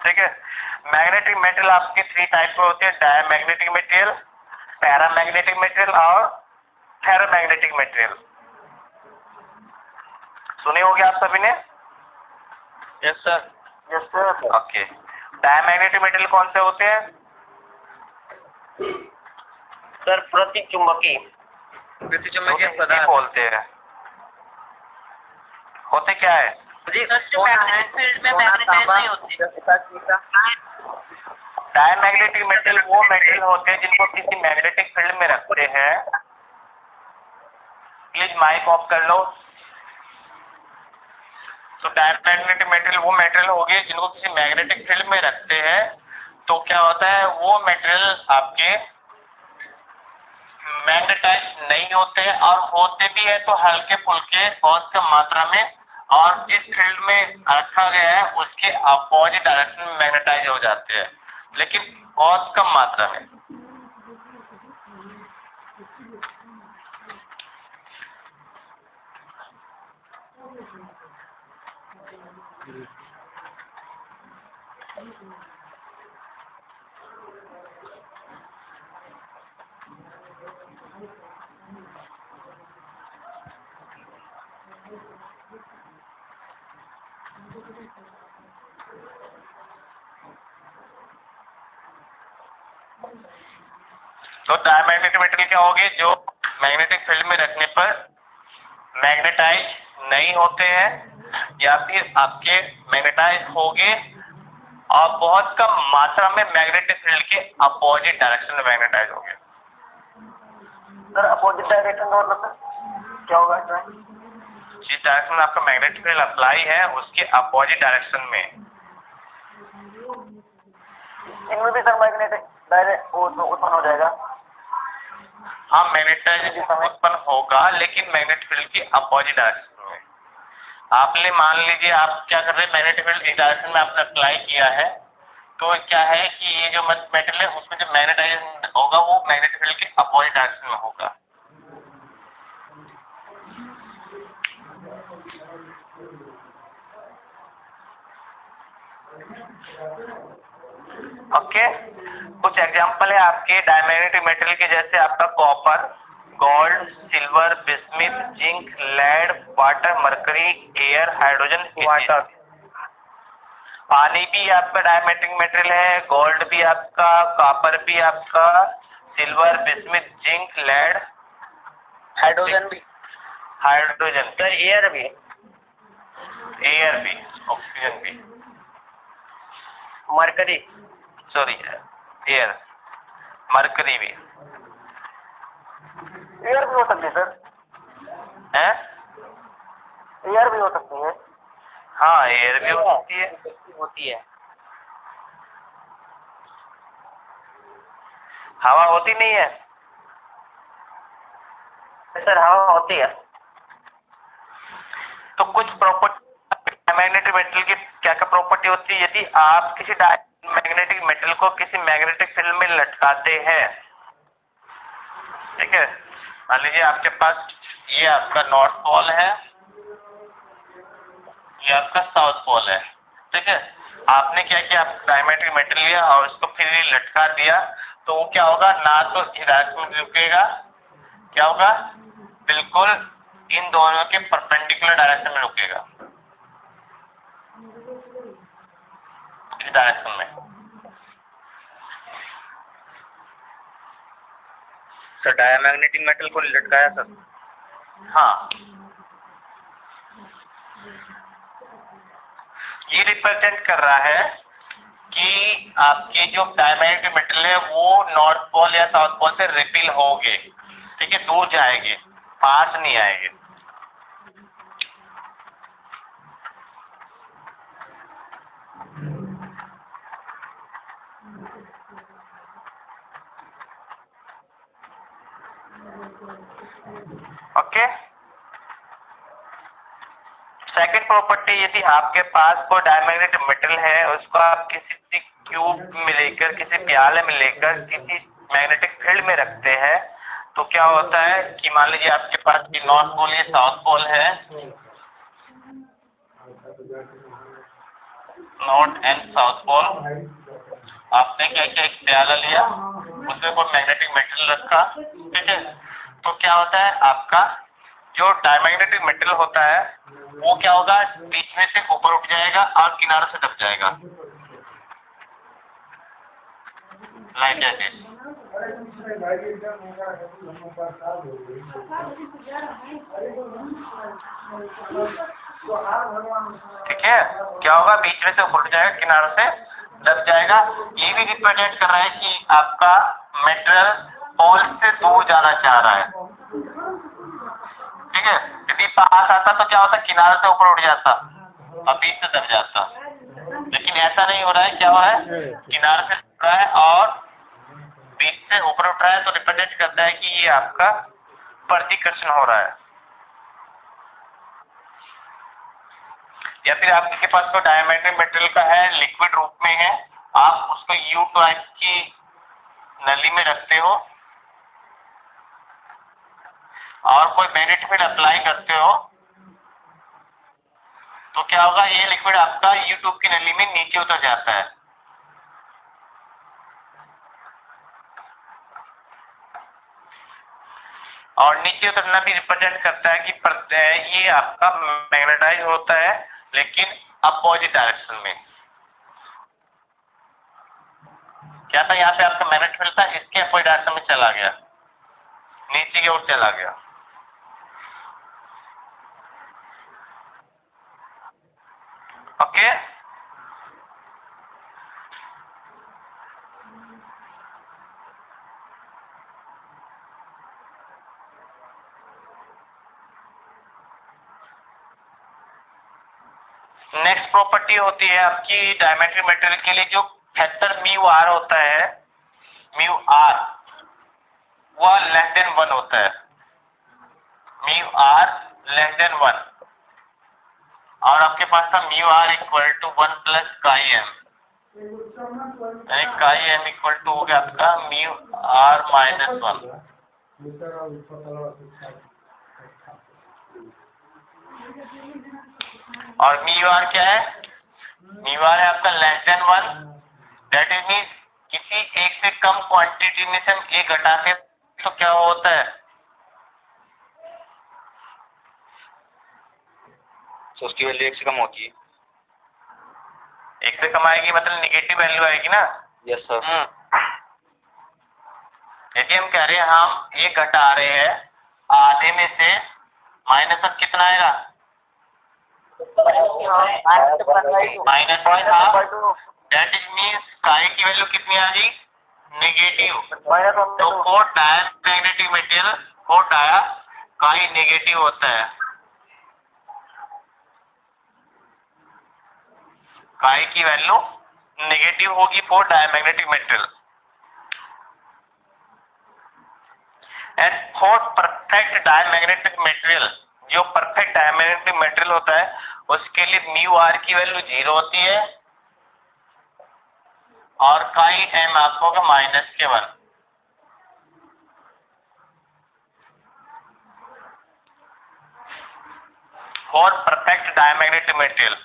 ठीक है, मैग्नेटिक मटेरियल आपके 3 टाइप के होते हैं, डायमैग्नेटिक मटेरियल, पैरामैग्नेटिक मटेरियल और फेरोमैग्नेटिक मटेरियल। सुने होंगे आप सभी ने? Yes sir. Yes sir. Okay, diamagnetic material कौन से होते हैं? सर प्रति चुंबकीय पदार्थ बोलते हैं। होते क्या है? मैग्नेटिक फील्ड में मैग्नेटाइज नहीं होती। डायमैग्नेटिक मटेरियल वो मटेरियल होते हैं जिनको किसी मैग्नेटिक फील्ड में रखते हैं। प्लीज माइक ऑफ कर लो। तो डायमैग्नेटिक मटेरियल वो मटेरियल हो गए जिनको किसी मैग्नेटिक फील्ड में रखते हैं। तो क्या होता है, वो मटेरियल आपके मैग्नेटाइज नहीं होते हैं, और होते भी है तो हल्के फुल्के बहुत कम मात्रा में, और जिस फील्ड में रखा गया है उसके अपोजिट डायरेक्शन में मैग्नेटाइज हो जाते हैं, लेकिन बहुत कम मात्रा में। तो डायमैग्नेटिक मटेरियल क्या होगी, जो मैग्नेटिक फील्ड में रखने पर मैग्नेटाइज नहीं होते हैं, या फिर आपके मैग्नेटाइज होंगे और बहुत कम मात्रा में मैग्नेटिक फील्ड के अपोजिट डायरेक्शन में मैग्नेटाइज होंगे। सर अपोजिट डायरेक्शन का मतलब सर क्या होगा इसमें? जिस डायरेक्शन में आपका मैग्नेटिक फील्ड अप्लाई है उसके अपोजिट डायरेक्शन में। इनमें भी सर मैग्नेटिक डायरेक्ट उत्पन्न हो जाएगा। हाँ, मैग्नेटाइज उत्पन्न होगा, लेकिन मैग्नेटिक फील्ड की अपोजिट डायरेक्शन में। आपने मान लीजिए आप क्या कर रहे हैं, मैग्नेटिक फील्ड इस डायरेक्शन में आपने अप्लाई किया है, तो क्या है कि ये जो मेटल है उसमें जो मैग्नेटाइजेशन होगा वो मैग्नेटिक फील्ड के अपोजिट डायरेक्शन में होगा। ओके, कुछ एग्जांपल है आपके डायमैग्नेटिक मटेरियल के, जैसे आपका copper, gold, silver, bismuth, zinc, lead, water, mercury, air, hydrogen, water. पानी भी आपका डायमैग्नेटिक मटेरियल है, गोल्ड भी आपका, कॉपर भी आपका, silver, bismuth, zinc, lead, hydrogen भी। हाइड्रोजन, सर एयर भी। एयर भी, ऑक्सीजन भी, मरकरी। सॉरी एयर, मरकरी भी एयर भी हो सकती है सर। है। एयर भी हो सकती है। हाँ, एयर भी हो सकती है। होती है। हवा होती नहीं है? सर हवा होती है। तो कुछ प्रॉपर्टी मैग्नेटिक मटेरियल की क्या क्या प्रॉपर्टी होती है, यदि आप किसी मैग्नेटिक मटेरियल को किसी मैग्नेटिक फील्ड में लटकाते हैं, ठीक है, मान लीजिए आपके पास ये आपका नॉर्थ पोल है, ये आपका साउथ पोल है, ठीक है, आपने क्या किया, आप डायमैग्नेटिक मटेरियल लिया और उसको फिर लटका दिया, तो वो क्या होगा, ना तो डायरेक्शन में रुकेगा, क्या होगा, बिल्कुल इन दोनों के परपेंडिकुलर डायरेक्शन में रुकेगा, इस डायरेक्शन में। सर डायमैग्नेटिक मेटल को लटकाया सर? हाँ, ये रिप्रेजेंट कर रहा है कि आपके जो डायमैग्नेटिक मेटल है वो नॉर्थ पोल या साउथ पोल से रिपील होंगे, ठीक है, दूर जाएंगे, पास नहीं आएंगे। ओके, सेकंड प्रॉपर्टी, यदि आपके पास कोई डायमैग्नेटिक मेटल है, उसको आप किसी क्यूब में लेकर, किसी प्याले में लेकर किसी मैग्नेटिक फील्ड में रखते हैं, तो क्या होता है कि मान लीजिए आपके पास ये नॉर्थ पोल, ये साउथ पोल है, नॉर्थ एंड साउथ पोल। आपने क्या किया, एक प्याला लिया, उसमें कोई मैग्नेटिक मेटल रखा, ठीक है। तो क्या होता है, आपका जो डायमैग्नेटिक मेटल होता है वो क्या होगा, बीच में से ऊपर उठ जाएगा और किनारों से दब जाएगा, लाइक दिस। ठीक है, क्या होगा, बीच में से ऊपर उठ जाएगा, किनारों से दब जाएगा। ये भी रिप्रेजेंट कर रहा है कि आपका मेटेरियल पोल से दूर जाना चाह रहा है, ठीक है। यदि पास आता तो क्या होता, किनारे से ऊपर उठ जाता और बीच से दब जाता, लेकिन ऐसा नहीं हो रहा है। क्या हो रहा है, किनारे से उठ रहा है और बीच से ऊपर उठ रहा है, तो रिप्रेजेंट करता है कि ये आपका प्रतिकर्षण हो रहा है। या फिर आपके पास कोई डायमैग्नेटिक मेटेरियल का है, लिक्विड रूप में है, आप उसको यू टाइप की नली में रखते हो और कोई मैग्नेटिक फील्ड अप्लाई करते हो, तो क्या होगा, ये लिक्विड आपका यू ट्यूब की नली में नीचे उतर जाता है। और नीचे उतरना भी रिप्रेजेंट करता है कि ये आपका मैग्नेटाइज होता है, लेकिन अपोजिट डायरेक्शन में। क्या था, यहाँ पे आपका मैग्नेट फील्ड था, इसके अपोजिट डायरेक्शन में चला गया, नीचे की ओर चला गया। ओके, नेक्स्ट प्रॉपर्टी होती है आपकी डायमेट्रिक मेटेरियल के लिए, जो फैक्टर म्यू आर होता है, म्यू आर वह लेस देन 1 होता है, म्यू आर लेस देन 1। और आपके पास था mu R equal to 1 plus chi M, यानी काई एम इक्वल टू हो गया आपका म्यू आर माइनस 1। और म्यू आर क्या है, म्यू आर है आपका less than 1, that is mean किसी एक से कम क्वांटिटी में से हम एक घटाते तो क्या होता है, तो उसकी वैल्यू एक से कम होती है। एक से कम आएगी मतलब निगेटिव वैल्यू आएगी ना। Yes sir. यदि हम कह रहे हैं हम एक घटा रहे हैं, आधे में से माइनस अब कितना आएगा, minus half, that is means chi की वैल्यू कितनी आ गई, नेगेटिव। तो for diamagnetic material, for dia chi negative होता है, काई की वैल्यू नेगेटिव होगी for diamagnetic material. And for perfect diamagnetic material, जो परफेक्ट डायमैग्नेटिक मटेरियल होता है उसके लिए म्यू आर की वैल्यू 0 होती है और काई एम आपको होगा माइनस के 1। For perfect diamagnetic material,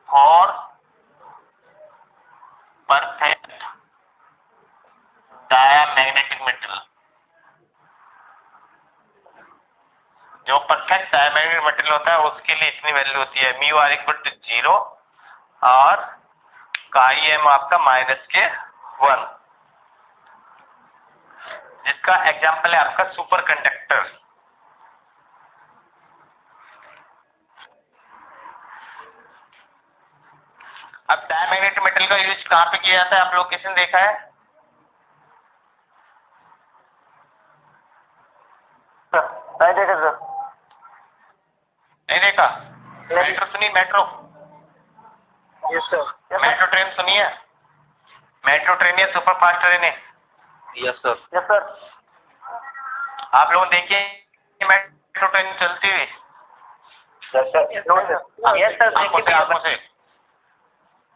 for perfect diamagnetic material, जो परफेक्ट डायमैग्नेटिक मटेरियल होता है उसके लिए इतनी वैल्यू होती है, म्यू आर इक्वल टू 0 और काई एम आपका माइनस के 1, जिसका एग्जांपल है आपका सुपर कंडक्टर। अब डायमैग्नेटिक मेटल का यूज कहां पे किया जाता है, आप लोग किसी ने देखा है, नहीं देखा सर। नहीं देखा। मेट्रो सुनी, metro, yes sir. Metro train सुनी है, मेट्रो ट्रेन या सुपर फास्ट ट्रेन है। Yes sir. Yes sir. आप लोग देखिए मेट्रो ट्रेन चलती हुई, यस सर आंखों से, आंखों से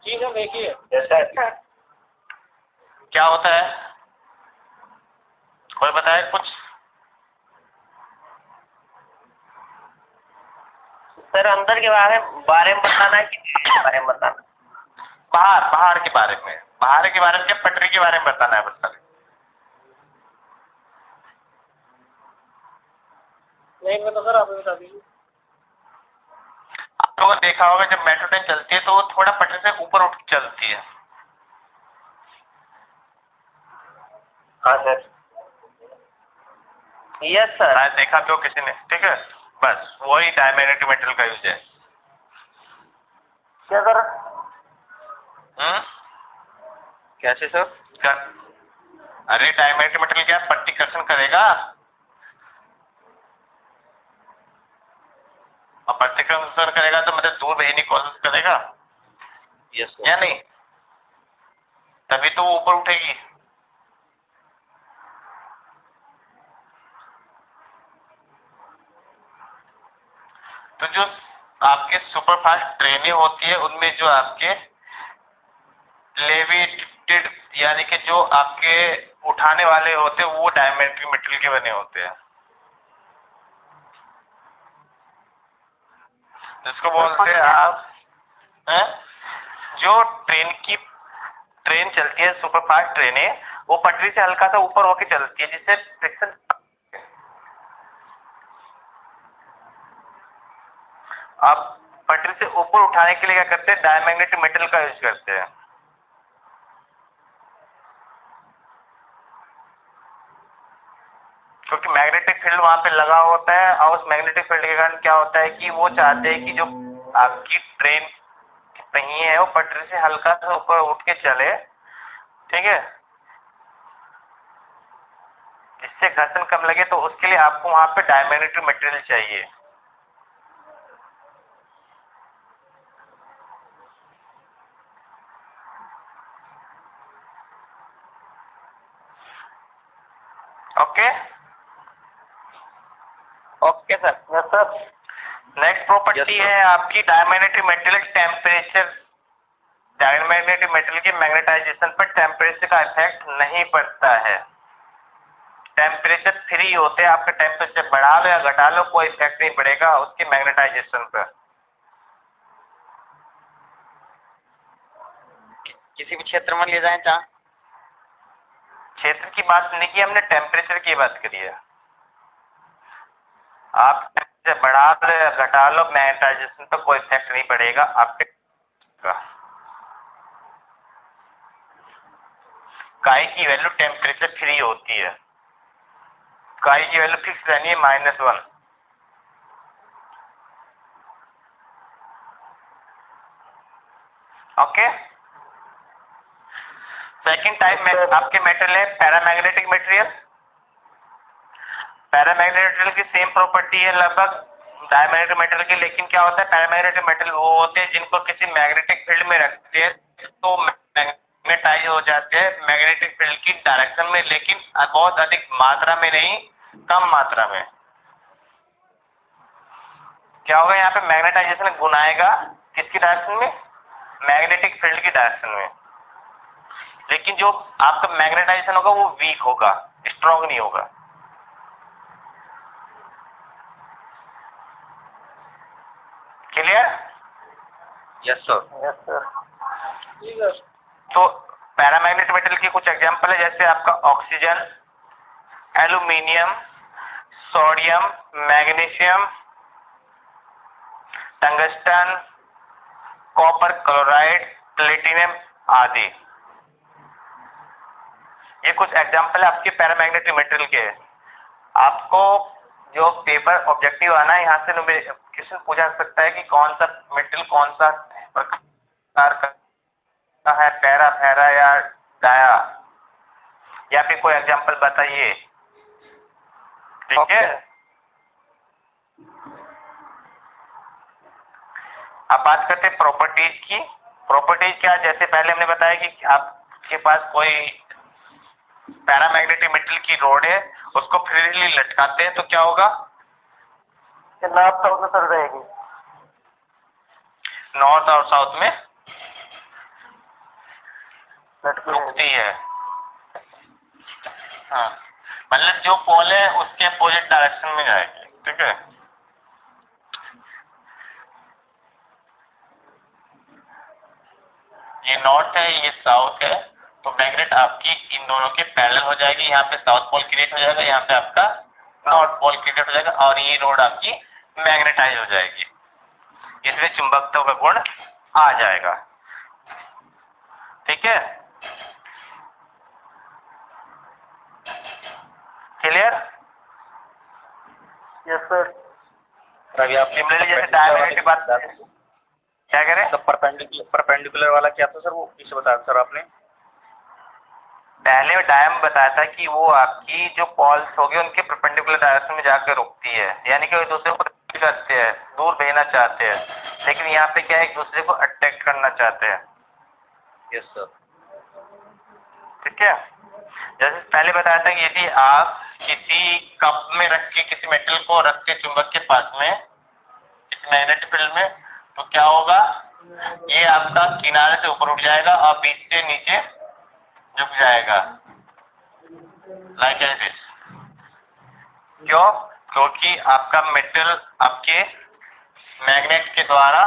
ठीक है देखिए क्या होता है, कोई बताए कुछ? सर अंदर के बारे में बताना है कि के बारे में बताना? बाहर के बारे में, बाहर के बारे में क्या, पटरी के बारे में बताना है बस? नहीं पता सर, आप बता दीजिए। आप लोगों ने देखा होगा जब मेट्रो ट्रेन चलती है तो वो थोड़ा पटरी से ऊपर उठ के चलती है। हाँ सर। Yes sir. शायद देखा भी हो किसी ने, ठीक है, बस वही डायमैग्नेटिक मेटेरियल का यूज है। क्या सर? कैसे सर? अरे डायमैग्नेटिक मेटेरियल क्या पट्टी कर्षण करेगा, और पट्टी कर्षण करेगा तो मतलब दूर भेजने की कोशिश करेगा। यस या नहीं, तभी तो वो ऊपर उठेगी। तो जो आपके सुपरफास्ट ट्रेनें होती है उनमें जो आपके लेविटेड यानी कि जो आपके उठाने वाले होते हैं वो डायमैग्नेटिक मेटेरियल के बने होते हैं, जिसको बोलते हैं आप हैं? जो ट्रेन चलती है सुपरफास्ट ट्रेनें, वो पटरी से हल्का सा ऊपर होके चलती है जिससे फ्रिक्शन, आप पटरी से ऊपर उठाने के लिए क्या करते हैं, डायमैग्नेटिक मेटेरियल का यूज करते हैं। क्योंकि मैग्नेटिक फील्ड वहां पे लगा होता है, और उस मैग्नेटिक फील्ड के कारण क्या होता है कि वो चाहते हैं कि जो आपकी ट्रेन नहीं है वो पटरी से हल्का सा ऊपर उठ के चले, ठीक है, जिससे घर्षण कम लगे। तो उसके लिए आपको वहां पे डायमैग्नेटिक मटेरियल चाहिए। Okay okay sir. Yes sir. Next property है आपकी diamagnetic material temperature. Diamagnetic material के मैग्नेटाइजेशन पर टेम्परेचर का इफेक्ट नहीं पड़ता है। टेम्परेचर फ्री होते हैं, आपका टेम्परेचर बढ़ा लो या घटा लो कोई इफेक्ट नहीं पड़ेगा उसके मैग्नेटाइजेशन पर। किसी भी क्षेत्र में ले जाएं जहाँ क्षेत्र की बात नहीं की हमने, टेम्परेचर की बात करी है। आप टेम्परेचर बढ़ा लो या घटा लो मैग्नेटाइजेशन पर कोई इफेक्ट नहीं पड़ेगा आपके। काई की वैल्यू टेम्परेचर फ्री होती है, काई की वैल्यू फिक्स रहनी है -1। ओके। सेकंड टाइप में आपके मेटल है पैरामैग्नेटिक मटेरियल। पैरामैग्नेटिक मटेरियल की सेम प्रॉपर्टी है लगभग डायमैग्नेटिक मटेरियल की, लेकिन क्या होता है पैरामैग्नेटिक मटेरियल वो होते हैं जिनको किसी मैग्नेटिक फील्ड में रखते हैं तो मैग्नेटाइज हो जाते हैं मैग्नेटिक फील्ड की डायरेक्शन में, लेकिन बहुत अधिक मात्रा में नहीं, कम मात्रा में। क्या होगा यहाँ पे मैग्नेटाइजेशन गुण आएगा किसकी डायरेक्शन में, मैग्नेटिक फील्ड की डायरेक्शन में, लेकिन जो आपका मैग्नेटाइजेशन होगा वो वीक होगा, स्ट्रॉन्ग नहीं होगा। Clear? Yes sir. Yes sir. तो पैरामैग्नेटिक मटेरियल की कुछ एग्जांपल है, जैसे आपका oxygen, aluminium, sodium, magnesium, tungsten, copper chloride, platinum आदि। ये कुछ एग्जांपल है आपके पैरामैग्नेटिक मटेरियल के। आपको जो पेपर ऑब्जेक्टिव आना है यहाँ से क्वेश्चन पूछा सकता है कि कौन सा मटेरियल कौन सा प्रकार का है, पैरा, पैरा या डाया, या फिर कोई एग्जांपल बताइए। ठीक है, अब बात करते हैं प्रॉपर्टीज की। प्रॉपर्टीज क्या, जैसे पहले हमने बताया कि आपके पास कोई पैरामैग्नेटिक मटेरियल की रोड है, उसको फ्रीली लटकाते हैं तो क्या होगा, नाप तो सर रहेगी। नॉर्थ और साउथ में लटकी रुकती है। हाँ, मतलब जो पोल है उसके अपोजिट डायरेक्शन में जाएगी। ठीक है, ये नॉर्थ है, ये साउथ है, तो मैग्नेट आपकी इन दोनों के पैरेलल हो जाएगी। यहाँ पे साउथ पोल क्रिएट हो जाएगा, यहाँ पे आपका नॉर्थ पोल क्रिएट हो जाएगा और ये रोड आपकी मैग्नेटाइज हो जाएगी। इसमें चुंबकत्व का गुण आ जाएगा। ठीक है, क्लियर? Yes sir. अभी आप सिमिलरली जैसे डायमंड की बात क्या करें, तो परपेंडिकुलर वाला क्या था सर, वो किसे बताया सर आपने? पहले डायम बताया था कि वो आपकी जो पॉल्स होगी उनके परपेंडिकुलर डायरेक्शन में जाकर रुकती है, यानी कि वो एक दूसरे को करते हैं, दूर भेजना चाहते हैं। लेकिन यहाँ पे क्या है, एक दूसरे को अट्रैक्ट करना चाहते हैं। Yes sir. ठीक है, जैसे पहले बताया था कि यदि आप किसी कप में रख के, किसी मेटल को रख के चुंबक के पास में, इस मैग्नेटिक फील्ड में, तो क्या होगा, ये आपका किनारे से ऊपर उठ जाएगा और बीच से नीचे झुक जाएगा, लाइक एज दिस। क्यों? क्योंकि आपका मेटल आपके मैग्नेट के द्वारा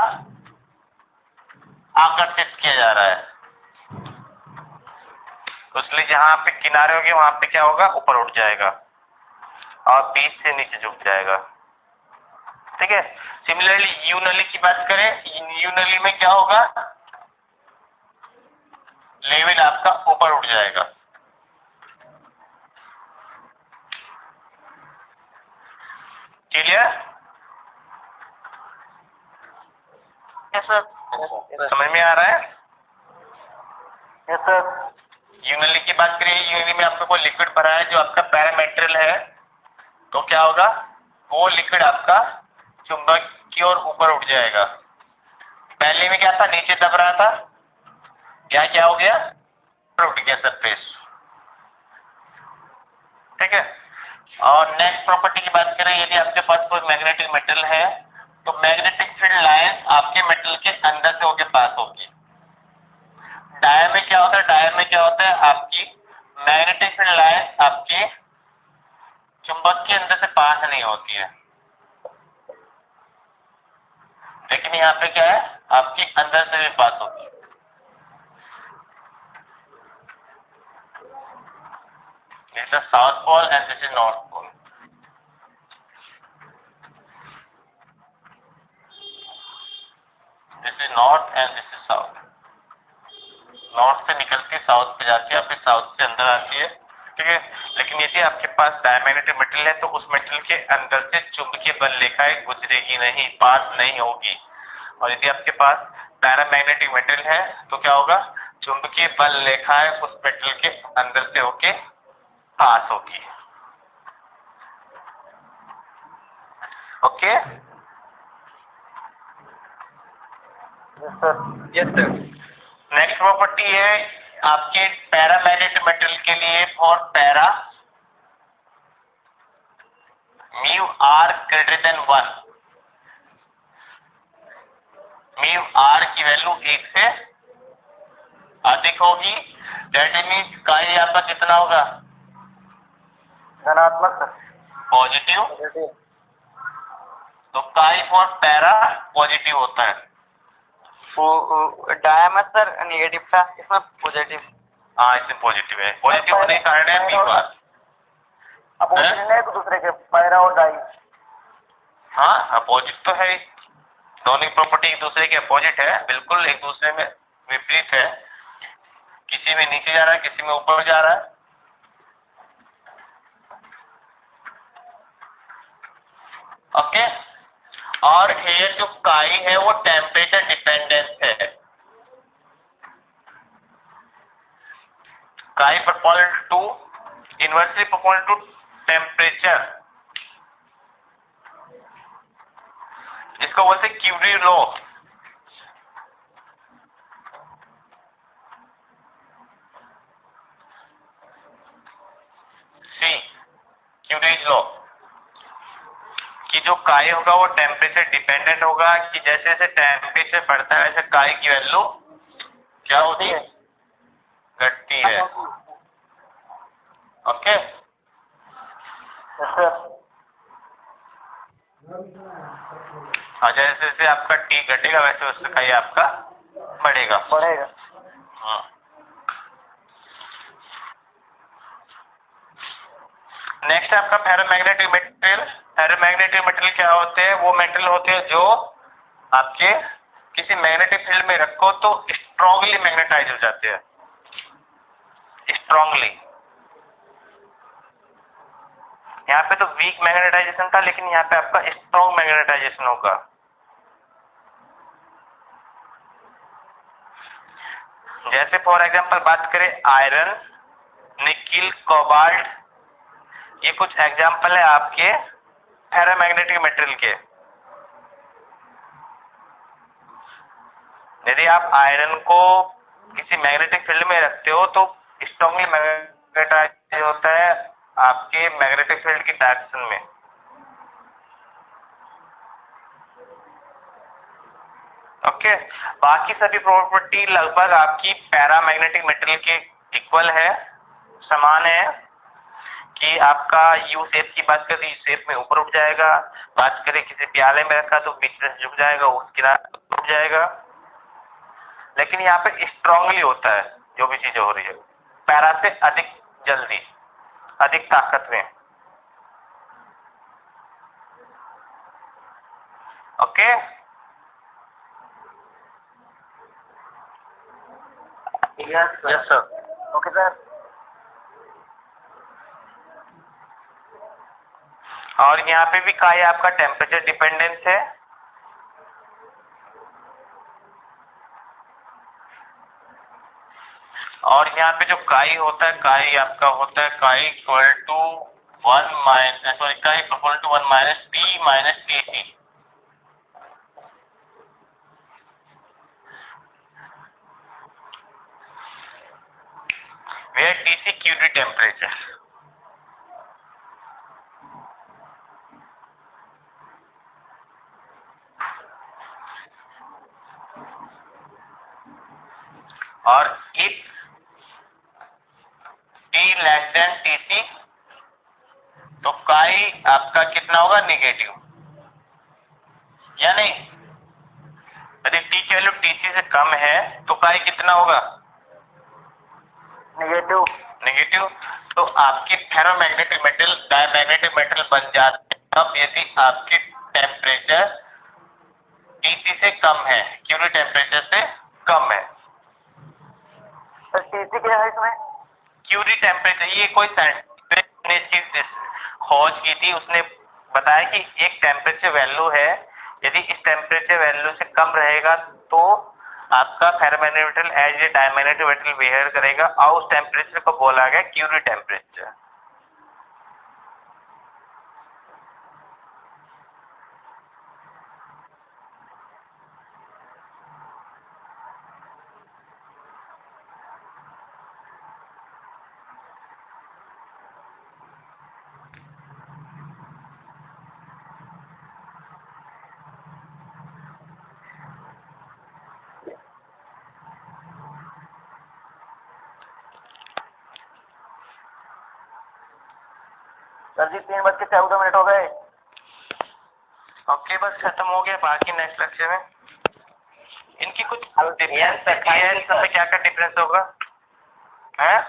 आकर्षित किया जा रहा है, इसलिए जहां पे किनारे होंगे वहां पे क्या होगा, ऊपर उठ जाएगा और बीच से नीचे झुक जाएगा। ठीक है, सिमिलरली यू नली की बात करें, यू नली में क्या होगा, लेवल आपका ऊपर उठ जाएगा। क्लियर? Yes sir. समझ में आ रहा है? Yes sir. यूनिली की बात करें, यूनिली में आपका कोई लिक्विड भरा है जो आपका पैरामेट्रियल है, तो क्या होगा, वो लिक्विड आपका चुंबक की ओर ऊपर उठ जाएगा। पहले में क्या था, नीचे दब रहा था, क्या क्या हो गया, उठ गया सरफेस। ठीक है, और नेक्स्ट प्रॉपर्टी की बात करें, यदि आपके पास कोई मैग्नेटिक मेटल है तो मैग्नेटिक फील्ड लाइन आपके मेटल के अंदर से होके पास होगी। डायर में क्या होता है, डायर में क्या होता है, आपकी मैग्नेटिक फील्ड लाइन आपकी चुंबक के अंदर से पास नहीं होती है, लेकिन यहाँ पे क्या है, आपकी अंदर से भी पास होगी। This is south pole and this is north pole. This is north and this is south. North से निकलती है साउथ पे जाती है, फिर साउथ से अंदर आती है। ठीक है, लेकिन यदि आपके पास डायमैग्नेटिक मेटल है तो उस मेटल के अंदर से चुंबकीय बल रेखाएं गुजरेगी नहीं, पास नहीं होगी। और यदि आपके पास पैरामैग्नेटिक मेटल है तो क्या होगा, चुंबकीय बल रेखाएं उस मेटल के अंदर से होके पास होगी। Okay, yes sir. Yes sir. Next property है आपके पैरामैग्नेटिक मेटल के लिए, for para mu R greater than 1, mu R की वैल्यू 1 से अधिक होगी। दैट मीन्स काई आपका कितना होगा, धनात्मक सर। पॉजिटिव। तो काई फॉर पैरा पॉजिटिव होता है। डायमंड सर नेगेटिव था, इसमें पॉजिटिव। हाँ, इसमें पॉजिटिव है, पॉजिटिव होने के कारण है म्यू आर। अपोजिट है एक दूसरे के, पैरा और डाई। हाँ, अपोजिट तो है, दोनों की प्रॉपर्टी एक दूसरे के अपोजिट है, बिल्कुल एक दूसरे में विपरीत है। किसी में नीचे जा रहा है, किसी में ऊपर जा रहा है। ओके, और ये जो काई है वो टेम्परेचर डिपेंडेंट है। काई proportional to, inversely proportional to temperature, इसको बोलते हैं क्यूरी लॉ। सी, क्यूरीज लॉ। कि जो काई होगा वो टेम्परेचर डिपेंडेंट होगा, कि जैसे जैसे टेम्परेचर बढ़ता है वैसे काई की वैल्यू क्या होती है, घटती है। ओके, सर और जैसे जैसे आपका टी घटेगा वैसे उससे काई आपका बढ़ेगा। बढ़ेगा। हाँ। नेक्स्ट आपका फेरोमैग्नेटिक मटेरियल। फेरोमैग्नेटिक मटेरियल क्या होते हैं? वो मटेरियल होते हैं जो आपके किसी मैग्नेटिक फील्ड में रखो तो स्ट्रांगली मैग्नेटाइज हो जाते हैं, स्ट्रांगली। यहाँ पे तो वीक मैग्नेटाइजेशन था, लेकिन यहाँ पे आपका स्ट्रांग मैग्नेटाइजेशन होगा। जैसे फॉर एग्जांपल बात करें आयरन, निकिल, कोबाल्ट, ये कुछ एग्जांपल है आपके फेरोमैग्नेटिक मटेरियल के। यदि आप आयरन को किसी मैग्नेटिक फील्ड में रखते हो तो स्ट्रांगली मैग्नेटाइज होता है आपके मैग्नेटिक फील्ड की डायरेक्शन में। ओके, बाकी सभी प्रॉपर्टी लगभग आपकी पैरामैग्नेटिक मटेरियल के इक्वल है, समान है। कि आपका यू शेप की बात करें, यू शेप में ऊपर उठ जाएगा। बात करें किसी प्याले में रखा तो बीच में झुक जाएगा, उस किनारे उठ जाएगा। लेकिन यहाँ पे स्ट्रांगली होता है जो भी चीजें हो रही है, पैरा से अधिक जल्दी, अधिक ताकत में। Okay, yes sir. Okay sir. और यहाँ पे भी कहा है आपका टेम्परेचर डिपेंडेंस है। और यहाँ पे जो काई होता है, काई आपका होता है chi equal to 1 minus sorry chi equal to 1 minus T minus T T. where TC QD temperature। और if T less than TC तो काई आपका कितना होगा, नेगेटिव, या नहीं? यदि T की वैल्यू TC से कम है तो काई कितना होगा, नेगेटिव। नेगेटिव। तो आपकी फेरोमैग्नेटिक मेटल डायमैग्नेटिक मेटल बन जाते हैं अब यदि आपकी टेम्परेचर TC से कम है, क्यूरी टेम्परेचर से कम है। सर टीसी क्या है इसमें? क्यूरी टेम्परेचर, ये कोई साइंटिस्ट ने चीज खोज की थी, उसने बताया कि एक टेम्परेचर वैल्यू है, यदि इस टेम्परेचर वैल्यू से कम रहेगा तो आपका ferromagnetic metal as a diamagnetic metal behave करेगा, और उस टेम्परेचर को बोला गया क्यूरी टेम्परेचर। सर जी 3:14 हो गए। ओके, बस खत्म हो गया। बाकी नेक्स्ट लेक्चर में इनकी कुछ डिफरेंस में क्या क्या डिफरेंस होगा है?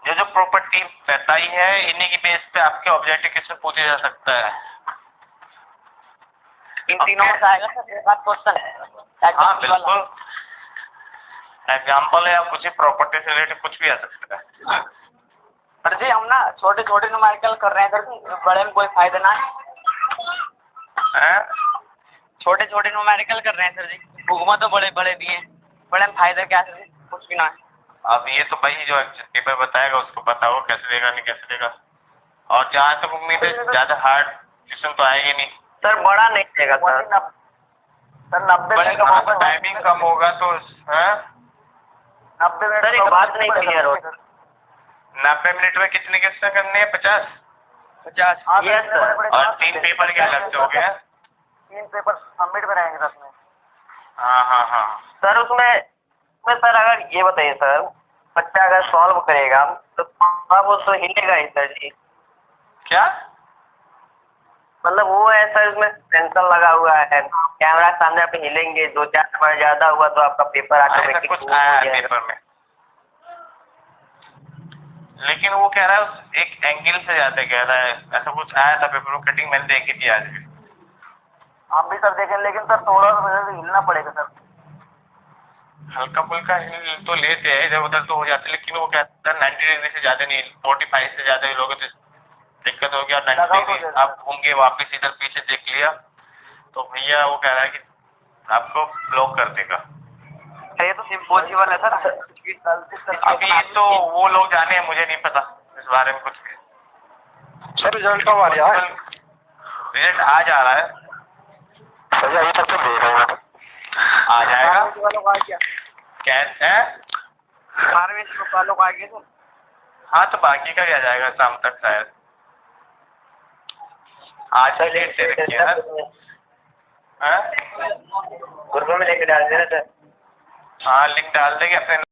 जो जो प्रॉपर्टी बताई है इन्हीं की बेस पे आपके ऑब्जेक्टिव क्वेश्चन पूछे जा सकता है। इन तीनों में से आएगा सर एक आध क्वेश्चन? हाँ बिल्कुल, एग्जाम्पल है, आप कुछ प्रॉपर्टी से रिलेटेड कुछ भी आ सकता है। सर जी हम ना छोटे छोटे न्यूमेरिकल कर रहे हैं सर, बड़े में कोई फायदा ना है। छोटे छोटे न्यूमेरिकल कर रहे हैं सर जी, बुक में तो बड़े बड़े दिए, बड़े में फायदा क्या सर जी? कुछ भी ना है। अब ये तो भाई जो पेपर बताएगा उसको पता होगा कैसे देगा नहीं कैसे देगा। और जहाँ तक उम्मीद है ज्यादा हार्ड क्वेश्चन तो आएंगे नहीं सर। बड़ा नहीं देगा सर, सर 90 बड़े मिनट का टाइमिंग कम होगा तो 90 मिनट सर एक बात नहीं क्लियर हो। 90 मिनट में कितने क्वेश्चन करने हैं? 50 50। हाँ यस सर, सर। बड़े और class 3 थे। पेपर क्या लगते हो गए? 3 पेपर सबमिट में रहेंगे सर में। हाँ। सर उसमें सर अगर ये बताइए सर, बच्चा अगर सॉल्व करेगा तो थोड़ा बहुत तो हिलेगा ही सर जी। क्या? मतलब वो है सर, उसमें सेंसर लगा हुआ है, कैमरा सामने आप हिलेंगे, 2-4 बार ज्यादा हुआ तो आपका पेपर ऐसा ऑटोमेटिक कुछ हो आया है जाएगा। पेपर में, लेकिन वो कह रहा है एक एंगल से जाते कह रहा है, ऐसा कुछ आया था पेपर में, कटिंग मैंने देखी थी आज भी। आप भी सर देखें, लेकिन सर थोड़ा सा मुझे हिलना पड़ेगा सर। हल्का फुल्का हिल तो लेते हैं इधर उधर तो हो जाते, लेकिन वो कहता है 90 डिग्री से ज्यादा नहीं, 45 से ज्यादा लोग दिक्कत होगी। और 90 लगाओ तो डिग्री जैसे। आप घूम के वापिस इधर पीछे देख लिया तो भैया वो कह रहा है कि आपको ब्लॉक कर देगा। ये तो इम्पॉसिबल है सर। अभी तो वो लोग जाने हैं, मुझे नहीं पता इस बारे में कुछ भी। सर रिजल्ट कब आ रहा है? रिजल्ट आ जा रहा है, सर अभी तक तो देख रहा हूँ। आ जाएगा। वालों का क्या? कैसे है? 12वीं वालों का आगे सर। हाँ तो बाकी का भी आ जाएगा शाम तक शायद। आज ही डेट दे रखी है ना? हाँ? ग्रुप में लेके डाल देना सर। हाँ लिंक डाल देंगे अपने